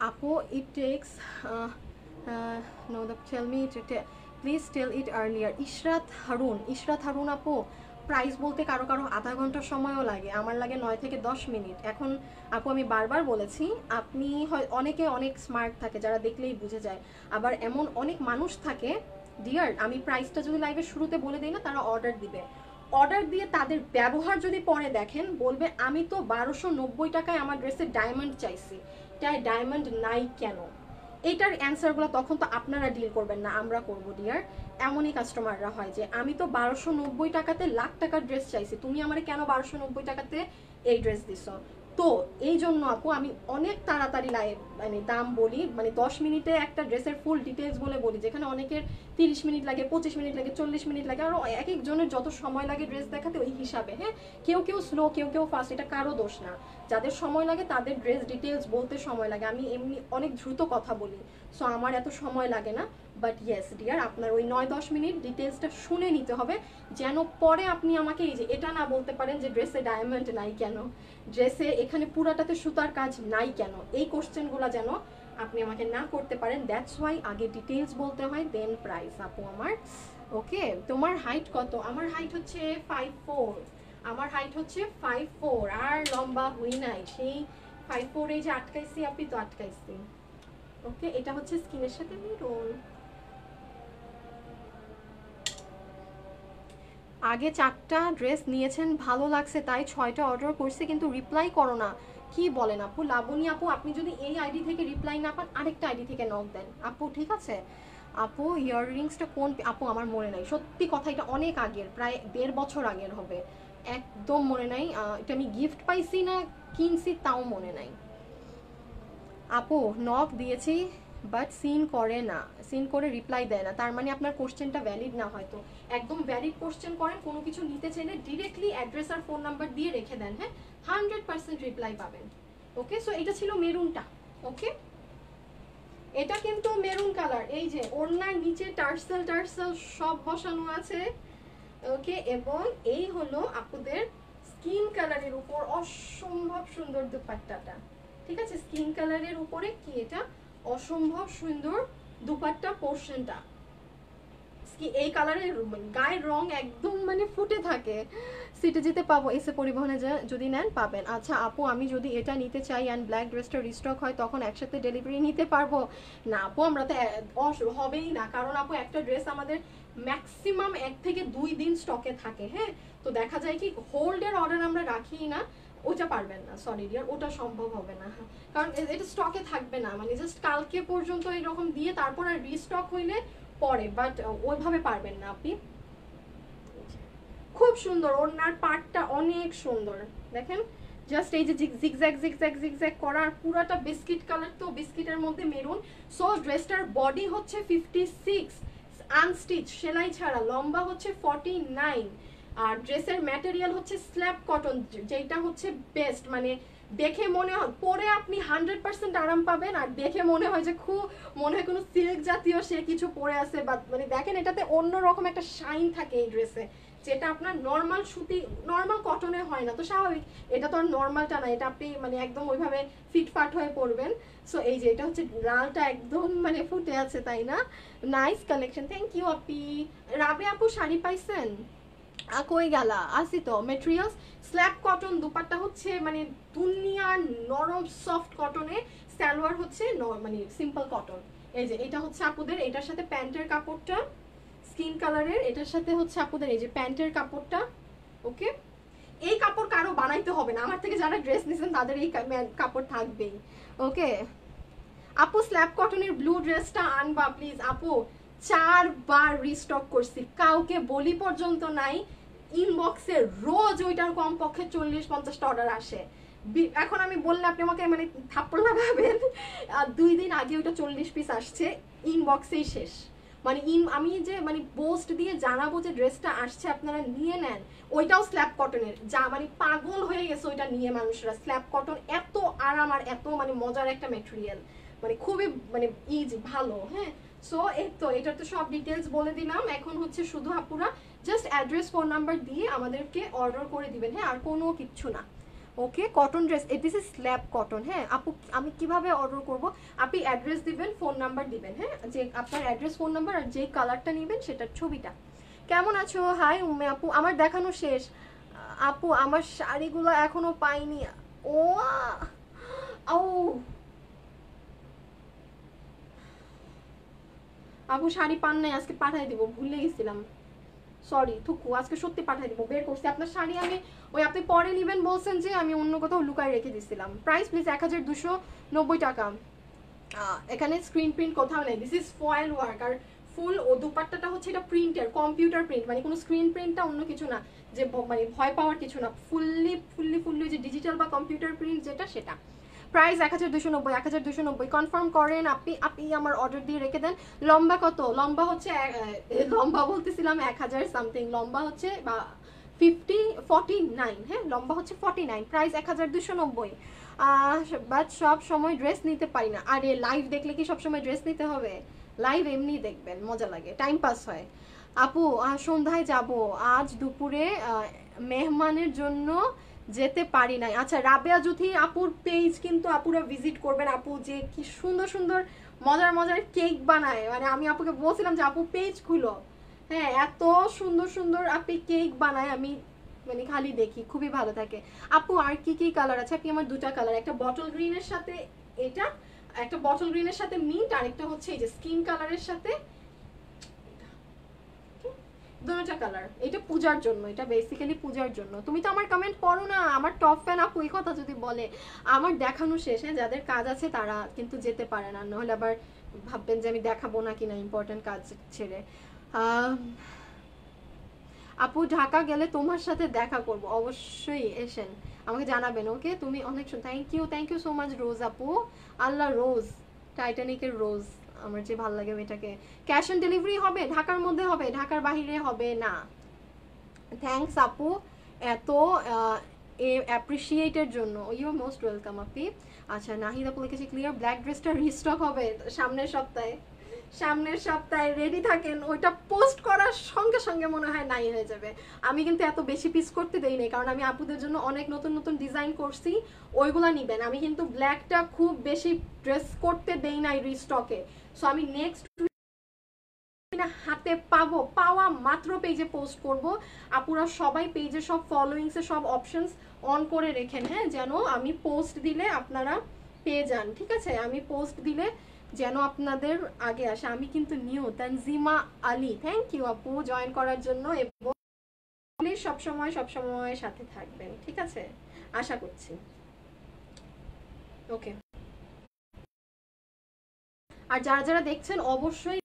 আপু? It takes no the tell me please tell it earlier. Ishrat Harun আপু, প্রাইস বলতে কারো কারো আধা ঘন্টা সময়ও লাগে, আমার লাগে 9 থেকে 10 মিনিট। এখন আপু আমি বারবার বলেছি, আপনি হয় অনেকে অনেক স্মার্ট থাকে যারা দেখলেই বুঝে যায়, আবার এমন অনেক মানুষ থাকে ডিয়ার, আমি প্রাইসটা যদি লাইভের শুরুতে বলে দিই না, তারা অর্ডার দিবে, অর্ডার দিয়ে তাদের ব্যবহার যদি পরে দেখেন বলবে আমি তো 1290 টাকায় আমার ড্রেসে ডায়মন্ড চাইছি, তাই ডায়মন্ড নাই কেন। এইটার অ্যান্সারগুলো তখন তো আপনারা ডিল করবেন না, আমরা করব ডিয়ার। এমনই কাস্টমাররা হয় যে আমি তো 1290 টাকাতে লাখ টাকার ড্রেস চাইছি, তুমি আমারে কেন 1290 টাকাতে এই ড্রেস দিছো। তো এই জন্য আপু আমি অনেক তাড়াতাড়ি মানে দাম বলি, মানে 10 মিনিটে একটা ড্রেসের ফুল ডিটেলস বলি, যেখানে অনেকের 30 মিনিট লাগে, 25 মিনিট লাগে, 40 মিনিট লাগে, আর এক একজনের যত সময় লাগে ড্রেস দেখাতে ওই হিসাবে। হ্যাঁ, কেউ কেউ স্লো, কেউ কেউ ফাস্ট, এটা কারো দোষ না। যাদের সময় লাগে তাদের ড্রেস ডিটেলস বলতে সময় লাগে, আমি এমনি অনেক দ্রুত কথা বলি, সো আমার এত সময় লাগে না। বাট ইয়েস ডিয়ার, আপনার ওই 9-10 মিনিট ডিটেলসটা শুনে নিতে হবে, যেন পরে আপনি আমাকে এই যে এটা না বলতে পারেন যে ড্রেসে ডায়মন্ড নাই কেন, ড্রেসে এখানে পুরাটাতে সুতার কাজ নাই কেন, এই কোশ্চেনগুলো যেন আপনি আমাকে না করতে পারেন। দ্যাটস ওয়াই আগে ডিটেলস বলতে হয়, দেন প্রাইস আপু আমার। ওকে, তোমার হাইট কত? আমার হাইট হচ্ছে 5'4", আমার হাইট হচ্ছে 5'4", আর লম্বা হই নাই, সেই 5'4" এই যে আটকাইছি আপনি, তো আটকাইছি। ওকে, এটা হচ্ছে স্কিনের সাথে মেরুন। আগে 4টা ড্রেস নিয়েছেন, ভালো লাগছে তাই 6টা অর্ডার করছি, কিন্তু রিপ্লাই করো না, কি বলেন আপু? লাবণী আপু, আপনি যদি এই আইডি থেকে রিপ্লাই না পান আরেকটা আইডি থেকে নক দেন আপু, ঠিক আছে আপু? ইয়াররিংসটা কোন আপু? আমার মনে নাই, সত্যি কথা, এটা অনেক আগের, প্রায় 1.5 বছর আগের হবে, একদম মনে নাই। এটা আমি গিফট পাইছি না কিনছি তাও মনে নাই আপু। নক দিয়েছি বাট সিন করে না, সিন করে রিপ্লাই দেয় না, তার মানে আপনার কোশ্চেনটা ভ্যালিড না। হয়তো একদম ভ্যালিড কোশ্চেন করেন, কোনো কিছু নিতে চাইলে ডিরেক্টলি অ্যাড্রেস আর ফোন নাম্বার দিয়ে রেখে দেন, হ্যাঁ, 100% রিপ্লাই পাবেন। ওকে, সো এটা ছিল মেরুনটা। ওকে, এটা কিন্তু মেরুন কালার, এই যে ওড়নার নিচে টার্সেল টার্সেল সব বসানো আছে। ওকে, এবং এই হলো আপুদের স্কিন কালারের উপর অসম্ভব সুন্দর দুপাট্টাটা, ঠিক আছে? স্কিন কালারের উপরে কি এটা অসম্ভব সুন্দর দুপাট্টা পোর্শনটা, এই কালারের গায়ের রং একদম মানে ফুটে থাকে। সিটে যেতে পাবো, এসে পরিবহনে যদি নেন পাবেন। আচ্ছা আপু, আমি যদি এটা নিতে চাই অ্যান্ড ব্ল্যাক ড্রেসটা রিস্টক হয় তখন একসাথে ডেলিভারি নিতে পারবো? না আপু, আমরা তো হবেই না, কারণ আপু একটা ড্রেস আমাদের ম্যাক্সিমাম 1 থেকে 2 দিন স্টকে থাকে। হ্যাঁ, তো দেখা যায় কি হোল্ডের অর্ডার আমরা রাখি না, ওটা পারবেন না, সরি ডিয়ার, ওটা সম্ভব হবে না, কারণ এটা স্টকে থাকবে না, মানে জাস্ট কালকে পর্যন্ত এরকম দিয়ে তারপর আর রিস্টক হইলে পরে, বাট ওইভাবে পারবেন না আপনি। খুব সুন্দর, ওড়নার পার্টটা অনেক সুন্দর, দেখেন জাস্ট এই যে জিগজ্যাগ জিগজ্যাগ জিগজ্যাগ করা, পুরাটা বিস্কিট কালার, তো বিস্কিটের মধ্যে মেরুন। সো ড্রেসটার বডি হচ্ছে 56 আনস্টিচ সেলাই ছাড়া, লম্বা হচ্ছে 49, আর ড্রেসের ম্যাটেরিয়াল হচ্ছে স্ল্যাব কটন, যেটা হচ্ছে বেস্ট, মানে দেখে মনে হয় পরে আপনি 100% আরাম পাবেন, আর দেখে মনে হয় যে খুব মনে হয় কোনো সিল্ক জাতীয় সে কিছু পরে আছে, বা মানে দেখেন এটাতে অন্যরকম একটা শাইন থাকে এই ড্রেসে, যেটা আপনার নর্মাল সুতি নর্মাল কটনে হয় না। তো স্বাভাবিক, এটা তো আর নর্মালটা না, এটা আপনি মানে একদম ওইভাবে ফিটফাট হয়ে পড়বেন। সো এই যে এটা হচ্ছে লালটা একদম মানে ফুটে আছে, তাই না? নাইস কালেকশন, থ্যাংক ইউ আপি। রাবে আপু শাড়ি পাইছেন? কই গেলা আসি তো মেটেরিয়ালস স্ল্যাব কটন দুপাট্টা হচ্ছে মানে দুনিয়ার নরম সফট কটনে সালোয়ার হচ্ছে মানে সিম্পল কটন এই যে এটা হচ্ছে আপুদের এটার সাথে প্যান্টের কাপড়টা স্কিন কালারের এটার সাথে হচ্ছে আপুদের এই যে প্যান্টের কাপড়টা ওকে এই কাপড় কারো বানাইতে হবে না আমার থেকে যারা ড্রেস নিছেন তাদের এই কাপড় থাকবেই ওকে আপু স্ল্যাব কটনের ব্লু ড্রেসটা আনবা প্লিজ আপু 4 বার রিস্টক করছি কাউকে বলি পর্যন্ত নাই ইনবক্সে রোজ ওইটার কমপক্ষে 40-50টা অর্ডার আসে এখন আমি বললে আপনি আমাকে মানে থাপ্পড় লাগাবেন 2 দিন আগে ওইটা 40 পিস আসছে ইনবক্সেই শেষ মানে আমি যে মানে পোস্ট দিয়ে জানাবো যে ড্রেসটা আসছে আপনারা নিয়ে নেন ওইটাও স্ল্যাব কটনের যা মানে পাগল হয়ে গেছে ওইটা নিয়ে মানুষরা স্ল্যাব কটন এত আরাম আর এত মানে মজার একটা ম্যাটেরিয়াল মানে খুবই মানে ইজি ভালো হ্যাঁ সো এই তো এটার তো সব ডিটেলস বলে দিলাম এখন হচ্ছে শুধু আপুরা জাস্ট অ্যাড্রেস ফোন নাম্বার দিয়ে আমাদেরকে অর্ডার করে দিবেন হ্যাঁ আর কোনো কিচ্ছু না okay cotton dress this is slab cotton হ্যাঁ আপু আমি কিভাবে অর্ডার করব আপনি অ্যাড্রেস দিবেন ফোন নাম্বার দিবেন হ্যাঁ যে আপনার অ্যাড্রেস ফোন নাম্বার আর যেই কালারটা নেবেন সেটার ছবিটা কেমন আছো হাই উম্মে আপু আমার দেখানো শেষ আপু আমার শাড়িগুলো এখনো পাইনি ও ও আপু শাড়ি পান নাই আজকে পাঠাই দিব ভুলে গেছিলাম সরি থুকু আজকে সত্যি পাঠাই দিব বের করছি আপনার শাড়ি আমি ওই আপনি পরে নেবেন বলছেন যে আমি অন্য কোথাও লুকায় রেখে দিয়েছিলাম প্রাইস প্লিজ 1290 টাকা এখানে স্ক্রিন প্রিন্ট কোথাও নেই দিস ইজ ফয়েল ওয়ার্ক আর ফুল ও দুপাট্টাটা হচ্ছে এটা প্রিন্টের কম্পিউটার প্রিন্ট মানে কোনো স্ক্রিন প্রিন্টটা অন্য কিছু না যে মানে ভয় পাওয়ার কিছু না ফুললি যে ডিজিটাল বা কম্পিউটার প্রিন্ট যেটা সেটা প্রাইস 1290 কনফার্ম করেন আপনি আমার অর্ডার দিয়ে রেখে দেন লম্বা কত লম্বা হচ্ছে লম্বা বলতেছিলাম 1000 সামথিং লম্বা হচ্ছে বা 49 হ্যাঁ লম্বা হচ্ছে 49 প্রাইস 1290 বাট সব সময় ড্রেস নিতে পারি না আরে লাইভ দেখলে কি সব সময় ড্রেস নিতে হবে লাইভ এমনি দেখবেন মজা লাগে টাইম পাস হয় আপু সন্ধ্যায় যাব আজ দুপুরে মেহমানের জন্য যেতে পারি নাই আচ্ছা রাবেয়া জুথি আপুর পেজ কিন্তু আপুরা ভিজিট করবেন আপু যে কি সুন্দর সুন্দর মজার কেক বানায় মানে আমি আপুকে বলছিলাম যে আপু পেজ খুলো হ্যাঁ এত সুন্দর সুন্দর আপনি কেক বানায় আমি মানে খালি দেখি খুবই ভালো থাকে আপু আর কি কালার আছে আপনি আমার দুটা কালার একটা বটল গ্রিনের সাথে এটা একটা বটল গ্রিনের সাথে মিন্ট আর একটা হচ্ছে এই যে স্কিন কালারের সাথে দুটোটা কালার এটা পূজার জন্য এটা বেসিক্যালি পূজার জন্য তুমি তো আমার কমেন্ট পড়ো না আমার টপ ফ্যান আপু এই কথা যদি বলে আমার দেখানো শেষ হ্যাঁ যাদের কাজ আছে তারা কিন্তু যেতে পারে না নাহলে আবার ভাববেন যে আমি দেখাবো না কিনা ইম্পর্টেন্ট কাজ ছেড়ে আপু ঢাকা গেলে তোমার সাথে দেখা করব অবশ্যই এসেন আমাকে জানাবেন ওকে তুমি অনেক থ্যাংক ইউ সো মাচ রোজ আপু আল্লাহ রোজ টাইটানিকের রোজ আমার যে ভালো লাগে এটাকে ক্যাশ অন ডেলিভারি হবে ঢাকার মধ্যে হবে ঢাকার বাইরে হবে না থ্যাঙ্কস আপু এত অ্যাপ্রিসিয়েটের জন্য ইউ আর মোস্ট ওয়েলকাম আপনি আচ্ছা নাহিদ আপু লিখেছি ক্লিয়ার ব্ল্যাক ড্রেসটা রিস্টক হবে সামনের সপ্তাহে রেডি থাকেন ওইটা পোস্ট করার সঙ্গে সঙ্গে মনে হয় নাই হয়ে যাবে আমি কিন্তু এত বেশি পিস করতে দেই নাই কারণ আমি আপুদের জন্য অনেক নতুন ডিজাইন করছি ওইগুলা নিবেন আমি কিন্তু ব্ল্যাকটা খুব বেশি ড্রেস করতে দেই নাই রিস্টকে সো আমি নেক্সট হাতে পাওয়া মাত্র পেজে পোস্ট করব আপুরা সবাই পেজে সব ফলোইংসে সব অপশনস অন করে রেখেন হ্যাঁ যেন আমি পোস্ট দিলে আপনারা পেয়ে যান ঠিক আছে আমি পোস্ট দিলে যেন আপনাদের আগে আসে আমি কিন্তু new Tanzima Ali thank you আপু জয়েন করার জন্য এবং সবসময় সাথে থাকবেন ঠিক আছে আশা করছি ওকে আর যারা দেখছেন অবশ্যই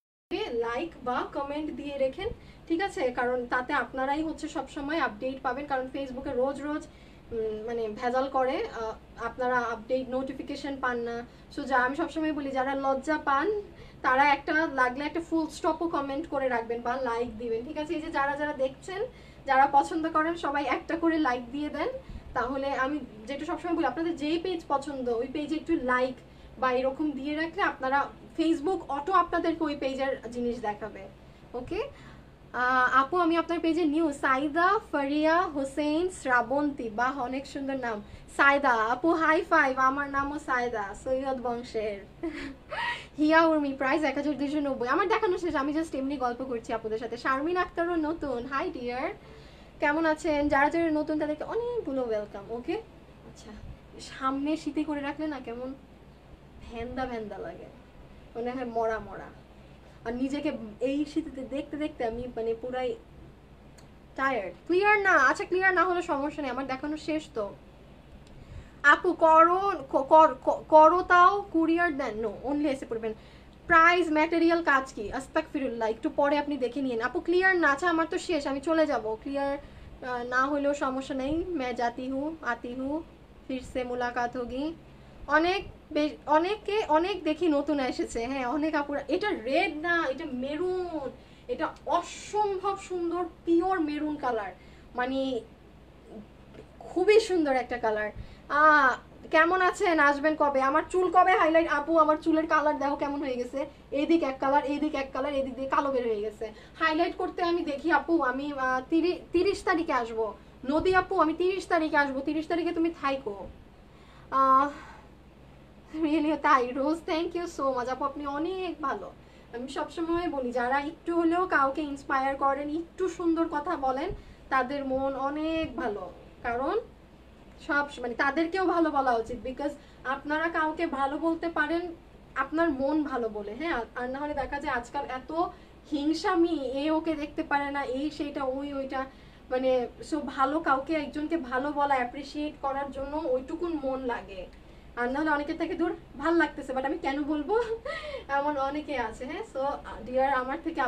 লাইক বা কমেন্ট দিয়ে রেখেন ঠিক আছে কারণ তাতে আপনারাই হচ্ছে সবসময় আপডেট পাবেন কারণ ফেসবুকে রোজ মানে ভেজাল করে আপনারা আপডেট নোটিফিকেশন পান না সো আমি সবসময় বলি যারা লজ্জা পান তারা একটা লাগলে একটা ফুল স্টপও কমেন্ট করে রাখবেন বা লাইক দিবেন ঠিক আছে এই যে যারা দেখছেন যারা পছন্দ করেন সবাই একটা করে লাইক দিয়ে দেন তাহলে আমি যেটা সবসময় বলি আপনাদের যেই পেজ পছন্দ ওই পেজে একটু লাইক বা এরকম দিয়ে রাখলে আপনারা ফেসবুক অটো আপনাদেরকে ওই পেজের জিনিস দেখাবে ওকে আপু আমি আপনার পেজে নিউ সাইদা ফারিয়া হোসেন শ্রাবন্তী বা অনেক সুন্দর নাম সাইদা আপু হাই ফাইভ আমার নামও সাইদা সৈয়দ বংশের হিয়া উর্মি প্রাইস 1290 আমার দেখানো শেষ আমি জাস্ট এমনি গল্প করছি আপনাদের সাথে শারমিন আক্তারও নতুন হাই ডিয়ার কেমন আছেন? যারা যারা নতুন তাদেরকে অনেকগুলো ওয়েলকাম। ওকে, আচ্ছা, সামনে শীতে করে রাখলে না কেমন ভ্যান্দা ভ্যান্দা লাগে, মনে হয় মরা মরা। আর নিজেকে এই শীতে দেখতে দেখতে আমি মানে পুরাই টায়ার্ড। ক্লিয়ার না? আচ্ছা, ক্লিয়ার না হলে সমস্যা নেই, আমার দেখানো শেষ তো। আপু করো করো তাও কুরিয়ার দেন? নো, অনলি এসে পড়বেন। প্রাইস ম্যাটেরিয়াল কাজ কি? আস্তাগফিরুল্লাহ, একটু পরে আপনি দেখে নিন। আপু ক্লিয়ার না? আচ্ছা, আমার তো শেষ, আমি চলে যাব। ক্লিয়ার না হলেও সমস্যা নেই। मैं जाती हूँ आती हूँ फिर से मुलाकात होगी। অনেক অনেকে অনেক দেখি নতুন এসেছে, হ্যাঁ অনেক আপুরা। এটা রেড না, এটা মেরুন, এটা অসম্ভব সুন্দর পিওর মেরুন কালার, মানে খুবই সুন্দর একটা কালার। কেমন আছেন? আসবেন কবে? আমার চুল কবে হাইলাইট? আপু আমার চুলের কালার দেখো কেমন হয়ে গেছে, এইদিক এক কালার, এইদিক এক কালার, এদিক দিয়ে কালো বের হয়ে গেছে। হাইলাইট করতে আমি দেখি আপু, আমি 30 তারিখে আসবো। নদী আপু আমি 30 তারিখে আসবো, 30 তারিখে তুমি থাইকো। রিয়েলি তাই? রোজ থ্যাংক ইউ সো মাচ আপু, আপনি অনেক ভালো। আমি সবসময় বলি যারা একটু হলেও কাউকে ইন্সপায়ার করেন, একটু সুন্দর কথা বলেন, তাদের মন অনেক ভালো। কারণ সব মানে তাদেরকেও ভালো বলা উচিত, বিকজ আপনারা কাউকে ভালো বলতে পারেন আপনার মন ভালো বলে, হ্যাঁ। আর না হলে দেখা যায় আজকাল এত হিংসামি, এ ওকে দেখতে পারে না, এই সেইটা ওই ওইটা, মানে সো ভালো কাউকে একজনকে ভালো বলা, অ্যাপ্রিসিয়েট করার জন্য ওইটুকুন মন লাগে। আর নাহলে অনেকের থেকে দূর ভাল লাগতেছে বাট আমি কেন বলবো, এমন অনেকে আছে, হ্যাঁ। সো ডিয়ার, আমার থেকে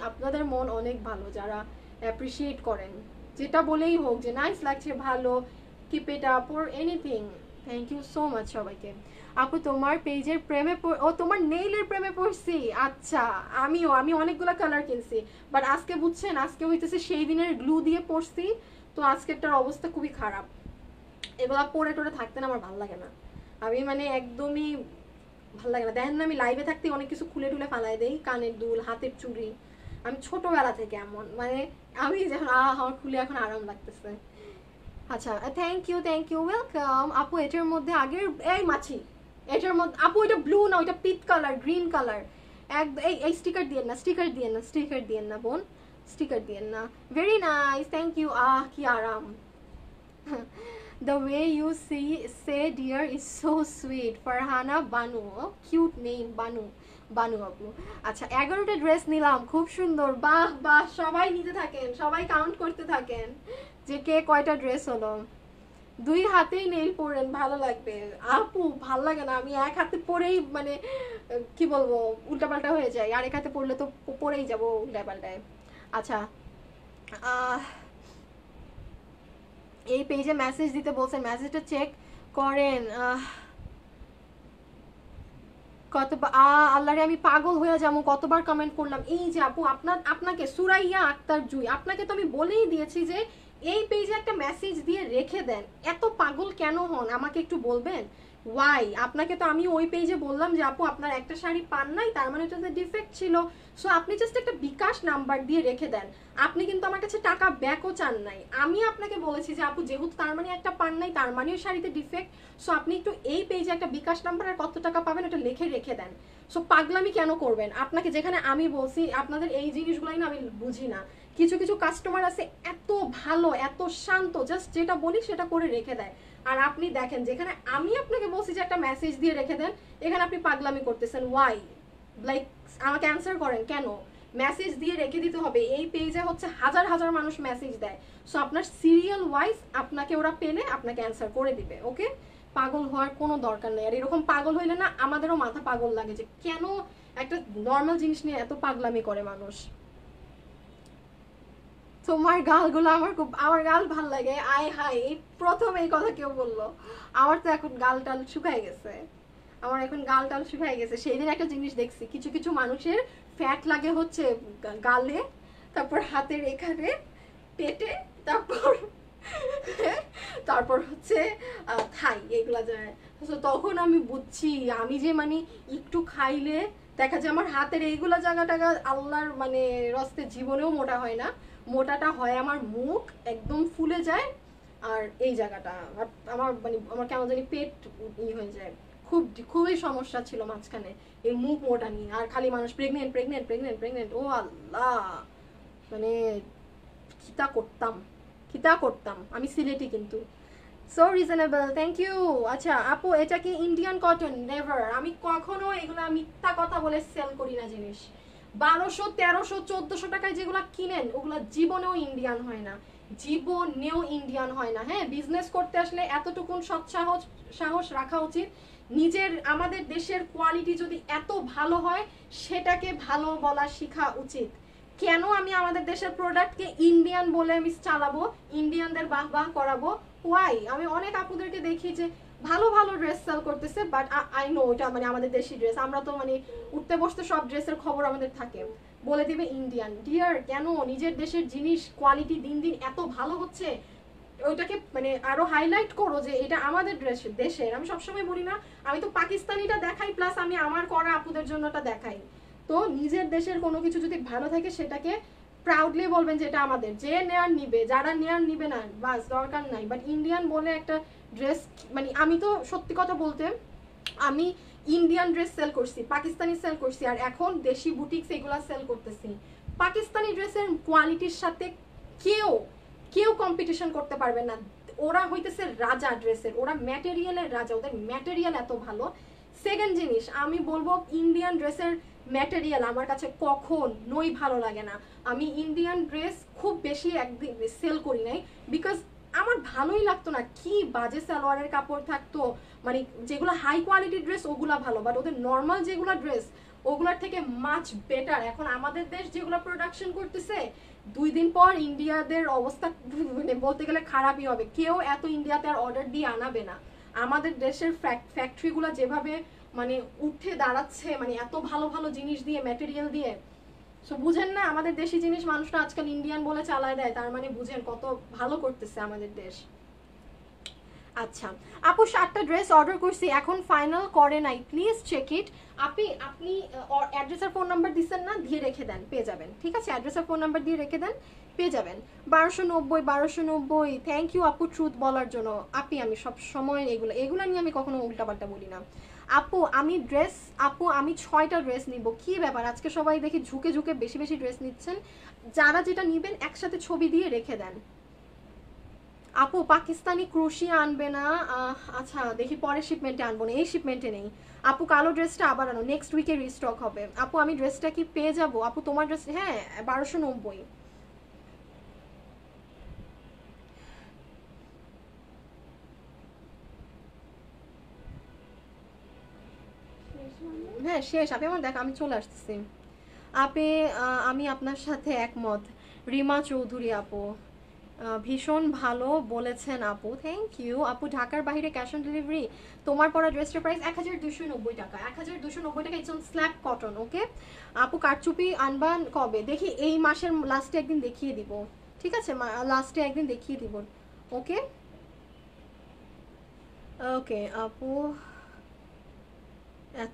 আপনাদের মন অনেক ভালো যারা অ্যাপ্রিসিয়েট করেন, যেটা বলেই হোক যে নাইস লাগছে, ভালো, keep it up or anything. Thank you so much সবাইকে। আপু তোমার পেজের প্রেমে ও তোমার নেইলের প্রেমে পড়ছি? আচ্ছা, আমি অনেকগুলো কালার কিনছি, বাট আজকে বুঝছেন, আজকে হইতেছে সেই দিনের গ্লু দিয়ে পড়ছি, তো আজকেরটার অবস্থা খুবই খারাপ। এগুলা পরে টোরে থাকতে না আমার ভালো লাগে না, আমি মানে একদমই ভালো লাগে না। দেখেন না আমি লাইভে থাকতে অনেক কিছু খুলে টুলে ফালাই দেই, কানের দুল, হাতের চুড়ি, আমি ছোটবেলা থেকে এমন, মানে আমি যখন আমার খুলে এখন আরাম লাগতেছে। আচ্ছা, থ্যাংক ইউ ওয়েলকাম আপু। এটার মধ্যে আগের এই মাছি, এটার মধ্যে আপু এটা ব্লু না, ওইটা পিট কালার, গ্রিন কালার। এই স্টিকার দিয়েন না, স্টিকার দিয়েন না বোন, স্টিকার দিয়েন না। Very nice, thank you. কি আরাম। The way you say dear is so sweet. Farhana Banu, oh, cute name, Banu আপু। আচ্ছা, 11টা ড্রেস নিলাম, খুব সুন্দর। বাহ বাহ, সবাই নিতে থাকেন, সবাই কাউন্ট করতে থাকেন যে কে কয়টা ড্রেস হলো। 2 হাতেই নেইল পরেন, ভালো লাগবে। আপু ভাল লাগে না, আমি এক হাতে পরেই মানে কি বলবো উল্টাপাল্টা হয়ে যায়, আর এক হাতে পরলে তো পরেই যাবো উল্টাপাল্টায়। আচ্ছা, এই পেজে মেসেজ দিতে বলছেন, মেসেজটা চেক করেন। আল্লাহরে আমি পাগল হয়ে যাবো, কতবার কমেন্ট করলাম। এই যে আপু আপনাকে সুরাইয়া আক্তার জুই, আপনাকে তো আমি বলেই দিয়েছি যে এই পেজে একটা মেসেজ দিয়ে রেখে দেন। এত পাগল কেন হন আমাকে একটু বলবেন ওয়াই? আপনাকে তো আমি ওই পেজে বললাম যে আপু আপনার একটা শাড়ি পান নাই, তার মানে ওটাতে ডিফেক্ট ছিল, সো আপনি জাস্ট একটা বিকাশ নাম্বার দিয়ে রেখে দেন। আপনি কিন্তু আমার কাছে টাকা ব্যাকও চান নাই। আমি আপনাকে বলেছি যে আপু যেহেতু তার মানে একটা পান নাই, তার মানে ওই শাড়িতে ডিফেক্ট, সো আপনি একটু এই পেজে একটা বিকাশ নাম্বার আর কত টাকা পাবেন ওটা লিখে রেখে দেন। সো পাগলামি কেন করবেন? আপনাকে যেখানে আমি বলছি, আপনাদের এই জিনিসগুলোই না আমি বুঝি না। কিছু কিছু কাস্টমার আছে এত ভালো, এত শান্ত, জাস্ট যেটা বলি সেটা করে রেখে দেয়। আর আপনি দেখেন, যেখানে আমি আপনাকে বলছি যে একটা মেসেজ দিয়ে রেখে দেন, এখানে আপনি পাগলামি করতেছেন। ওয়াই? লাইক আমাকে অ্যান্সার করেন কেন? মেসেজ দিয়ে রেখে দিতে হবে। এই পেজে হচ্ছে হাজার হাজার মানুষ মেসেজ দেয়, সো আপনার সিরিয়াল ওয়াইজ আপনাকে ওরা পেলে আপনাকে অ্যান্সার করে দিবে। ওকে, পাগল হওয়ার কোনো দরকার নেই। আর এরকম পাগল হইলে না আমাদেরও মাথা পাগল লাগে যে কেন একটা নর্মাল জিনিস নিয়ে এত পাগলামি করে মানুষ। তোমার গালগুলো আমার গাল ভাল লাগে। আয় হাই, এই প্রথম এই কথা কেউ বললো। আমার তো এখন গাল টাল শুকায় গেছে, আমার এখন গাল টাল শুকায় গেছে। সেই দিন একটা জিনিস দেখছি, কিছু কিছু মানুষের ফ্যাট লাগে হচ্ছে গালে, তারপর হাতের এখানে, পেটে, তারপর তারপর হচ্ছে থাই, এগুলা যায়। তো তখন আমি বুঝছি আমি যে মানে একটু খাইলে দেখা যায় আমার হাতের এইগুলা জায়গা টাগা আল্লাহর মানে রস্তে জীবনেও মোটা হয় না। মোটাটা হয় আমার মুখ, একদম ফুলে যায়, আর এই জায়গাটা আমার মানে আমার কেমন জানি পেট হয়ে যায়। খুবই সমস্যা ছিল মাঝখানে এই মুখ মোটা নিয়ে। আর খালি মানুষ প্রেগনেন্ট প্রেগনেন্ট প্রেগনেন্ট প্রেগনেন্ট, ও আল্লাহ, মানে কিতা করতাম কিতা করতাম, আমি সিলেটি কিন্তু। So reasonable, thank you. আচ্ছা আপু এটা কি ইন্ডিয়ান কটন? নেভার, আমি কখনো এগুলা মিথ্যা কথা বলে সেল করি না জিনিস। 1200 1300 1400 টাকায় যেগুলো কিনেন ওগুলা জীবনেও ইন্ডিয়ান হয় না, জীবনেও ইন্ডিয়ান হয় না। হ্যাঁ, বিজনেস করতে আসলে এতটুকুন সৎসাহস সাহস রাখা উচিত, নিজের আমাদের দেশের কোয়ালিটি যদি এত ভালো হয় সেটাকে ভালো বলা শেখা উচিত। কেন আমি আমাদের দেশের প্রোডাক্টকে ইন্ডিয়ান বলে আমি চালাবো, ইন্ডিয়ানদের বাহ বাহ করাবো? ওয়াই? আমি অনেক আপুদেরকে দেখি যে ভালো ভালো ড্রেস সেল করতেছে, বাট আই নো এটা মানে আমাদের দেশি ড্রেস, আমরা তো মানে উঠতে বসতে সব ড্রেসের খবর আমাদের থাকে, বলে দিবে ইন্ডিয়ান। ডিয়ার, কেন? নিজের দেশের জিনিস কোয়ালিটি দিন দিন এত ভালো হচ্ছে, ওইটাকে মানে আরো হাইলাইট করো যে এটা আমাদের ড্রেস দেশের। আমি সবসময় বলি না, আমি তো পাকিস্তানিটা দেখাই প্লাস আমি আমার করা আপুদের জন্যটা দেখাই। তো নিজের দেশের কোনো কিছু যদি ভালো থাকে সেটাকে প্রাউডলি বলবেন যে এটা আমাদের, যে নেয়ার নিবে, যারা নেয়ার নিবে না বাস দরকার নাই। বাট ইন্ডিয়ান বলে একটা ড্রেস, মানে আমি তো সত্যি কথা বলতে আমি ইন্ডিয়ান ড্রেস সেল করছি, পাকিস্তানি সেল করছি, আর এখন দেশি বুটিক্স এগুলা সেল করতেছি। পাকিস্তানি ড্রেসের কোয়ালিটির সাথে কেউ কেউ কম্পিটিশন করতে পারবে না। ওরা হইতেছে রাজা ড্রেসের, ওরা ম্যাটেরিয়ালের রাজা, ওদের ম্যাটেরিয়াল এত ভালো। সেকেন্ড জিনিস আমি বলবো, ইন্ডিয়ান ড্রেসের ম্যাটেরিয়াল আমার কাছে কখনোই ভালো লাগে না। আমি ইন্ডিয়ান ড্রেস খুব বেশি একদিন সেল করি নাই, বিকজ আমার ভালোই লাগতো না, কি বাজে সালোয়ারের কাপড় থাকতো। মানে যেগুলো হাই কোয়ালিটি ড্রেস ওগুলা ভালো, বাট ওদের নর্মাল যেগুলো ড্রেস ওগুলার থেকে মাচ বেটার। এখন আমাদের দেশ যেগুলো প্রোডাকশন করতেছে, 2 দিন পর ইন্ডিয়াদের অবস্থা মানে বলতে গেলে খারাপই হবে। কেউ এত ইন্ডিয়াতে আর অর্ডার দিয়ে আনাবে না। আমাদের দেশের ফ্যাক্টরিগুলো যেভাবে মানে উঠে দাঁড়াচ্ছে, মানে এত ভালো ভালো জিনিস দিয়ে, ম্যাটেরিয়াল দিয়ে। সো বুঝেন না, আমাদের দেশি জিনিস মানুষরা আজকাল ইন্ডিয়ান বলে চালায় দেয়, তার মানে বুঝেন কত ভালো করতেছে আমাদের দেশ। আচ্ছা আপু 7টা ড্রেস অর্ডার করছি, এখন ফাইনাল করে নাই, প্লিজ চেক ইট। আপনি অ্যাড্রেস আর ফোন নাম্বার দিচ্ছেন না, দিয়ে রেখে দেন, পেয়ে যাবেন। ঠিক আছে, অ্যাড্রেস আর ফোন নাম্বার দিয়ে রেখে দেন, পেয়ে যাবেন। 1290 থ্যাংক ইউ আপু ট্রুথ বলার জন্য। আমি সব সময় এগুলো নিয়ে আমি কখনো উল্টাপাল্টা বলি না। আপু আমি 6টা ড্রেস নিব, কি ব্যাপার আজকে সবাই দেখি ঝুঁকে ঝুঁকে বেশি বেশি ড্রেস নিচ্ছেন। যারা যেটা নিবেন একসাথে ছবি দিয়ে রেখে দেন। আপু পাকিস্তানি ক্রুশি আনবে না? আচ্ছা দেখি পরের শিপমেন্টে আনবো না, এই শিপমেন্টে নেই। আপু কালো ড্রেসটা আবার আনো, নেক্সট উইকে রিস্টক হবে। আপু আমি ড্রেসটা কি পেয়ে যাবো? আপু তোমার ড্রেস, হ্যাঁ 1290। হ্যাঁ শেষ। আমার দেখ আমি চলে আসতেছি। আমি আপনার সাথে একমত। রিমা চৌধুরী আপু ভীষণ ভালো বলেছেন আপু, থ্যাংক ইউ আপু। ঢাকার বাইরে ক্যাশ অন ডেলিভারি? তোমার পরা ড্রেসটার প্রাইস 1290 টাকা, 1290 টাকা। It's on slab cotton. Okay আপু কারচুপি আনবান কবে? দেখি এই মাসের লাস্টে একদিন দেখিয়ে দিব, ঠিক আছে, লাস্টে একদিন দেখিয়ে দিব। ওকে ওকে আপু,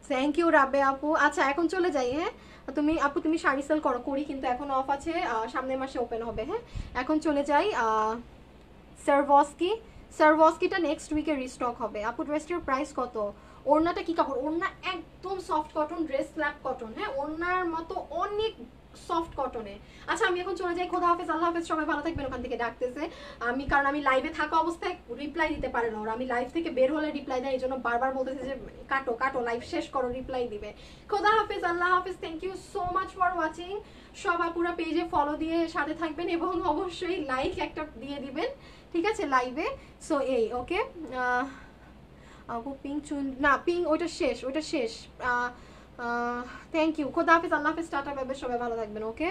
থ্যাংক ইউ রাবে আপু। আচ্ছা এখন চলে যাই। হ্যাঁ তুমি শাড়ি সেল করি, কিন্তু এখন অফ আছে, সামনের মাসে ওপেন হবে। হ্যাঁ এখন চলে যাই। সারভস্কিটা নেক্সট উইকে রিস্টক হবে। আপু ড্রেসটার প্রাইস কত? ওড়নাটা কি কাপড়? ওড়না একদম soft cotton, dress slab cotton. হ্যাঁ ওড়নার মতো অনেক সফট কটনে। আচ্ছা আমি এখন চলে যাই, খোদা হাফেজ, আল্লাহ হাফেজ, সবাই ভালো থাকবেন। ওখান থেকে ডাকতেছে কারণ আমি লাইভে থাকা অবস্থায় রিপ্লাই দিতে পারে না ওরা, আমি লাইভ থেকে বের হলে রিপ্লাই দেয়, এই জন্য বারবার বলতেছে যে কাটো কাটো, লাইভ শেষ করো, রিপ্লাই দিবে। খোদা হাফেজ, আল্লাহ হাফেজ, thank you so much for watching. সবাই পুরো পেজে ফলো দিয়ে সাথে থাকবেন এবং অবশ্যই লাইক একটা দিয়ে দিবেন, ঠিক আছে লাইভে। সো এই ওকে আপু পিঙ্ক না পিঙ্ক ওইটা শেষ। থ্যাংক ইউ, খোদা হাফেজ, আল্লাহ হাফেজ, টাটা, সবাই ভালো থাকবেন। ওকে।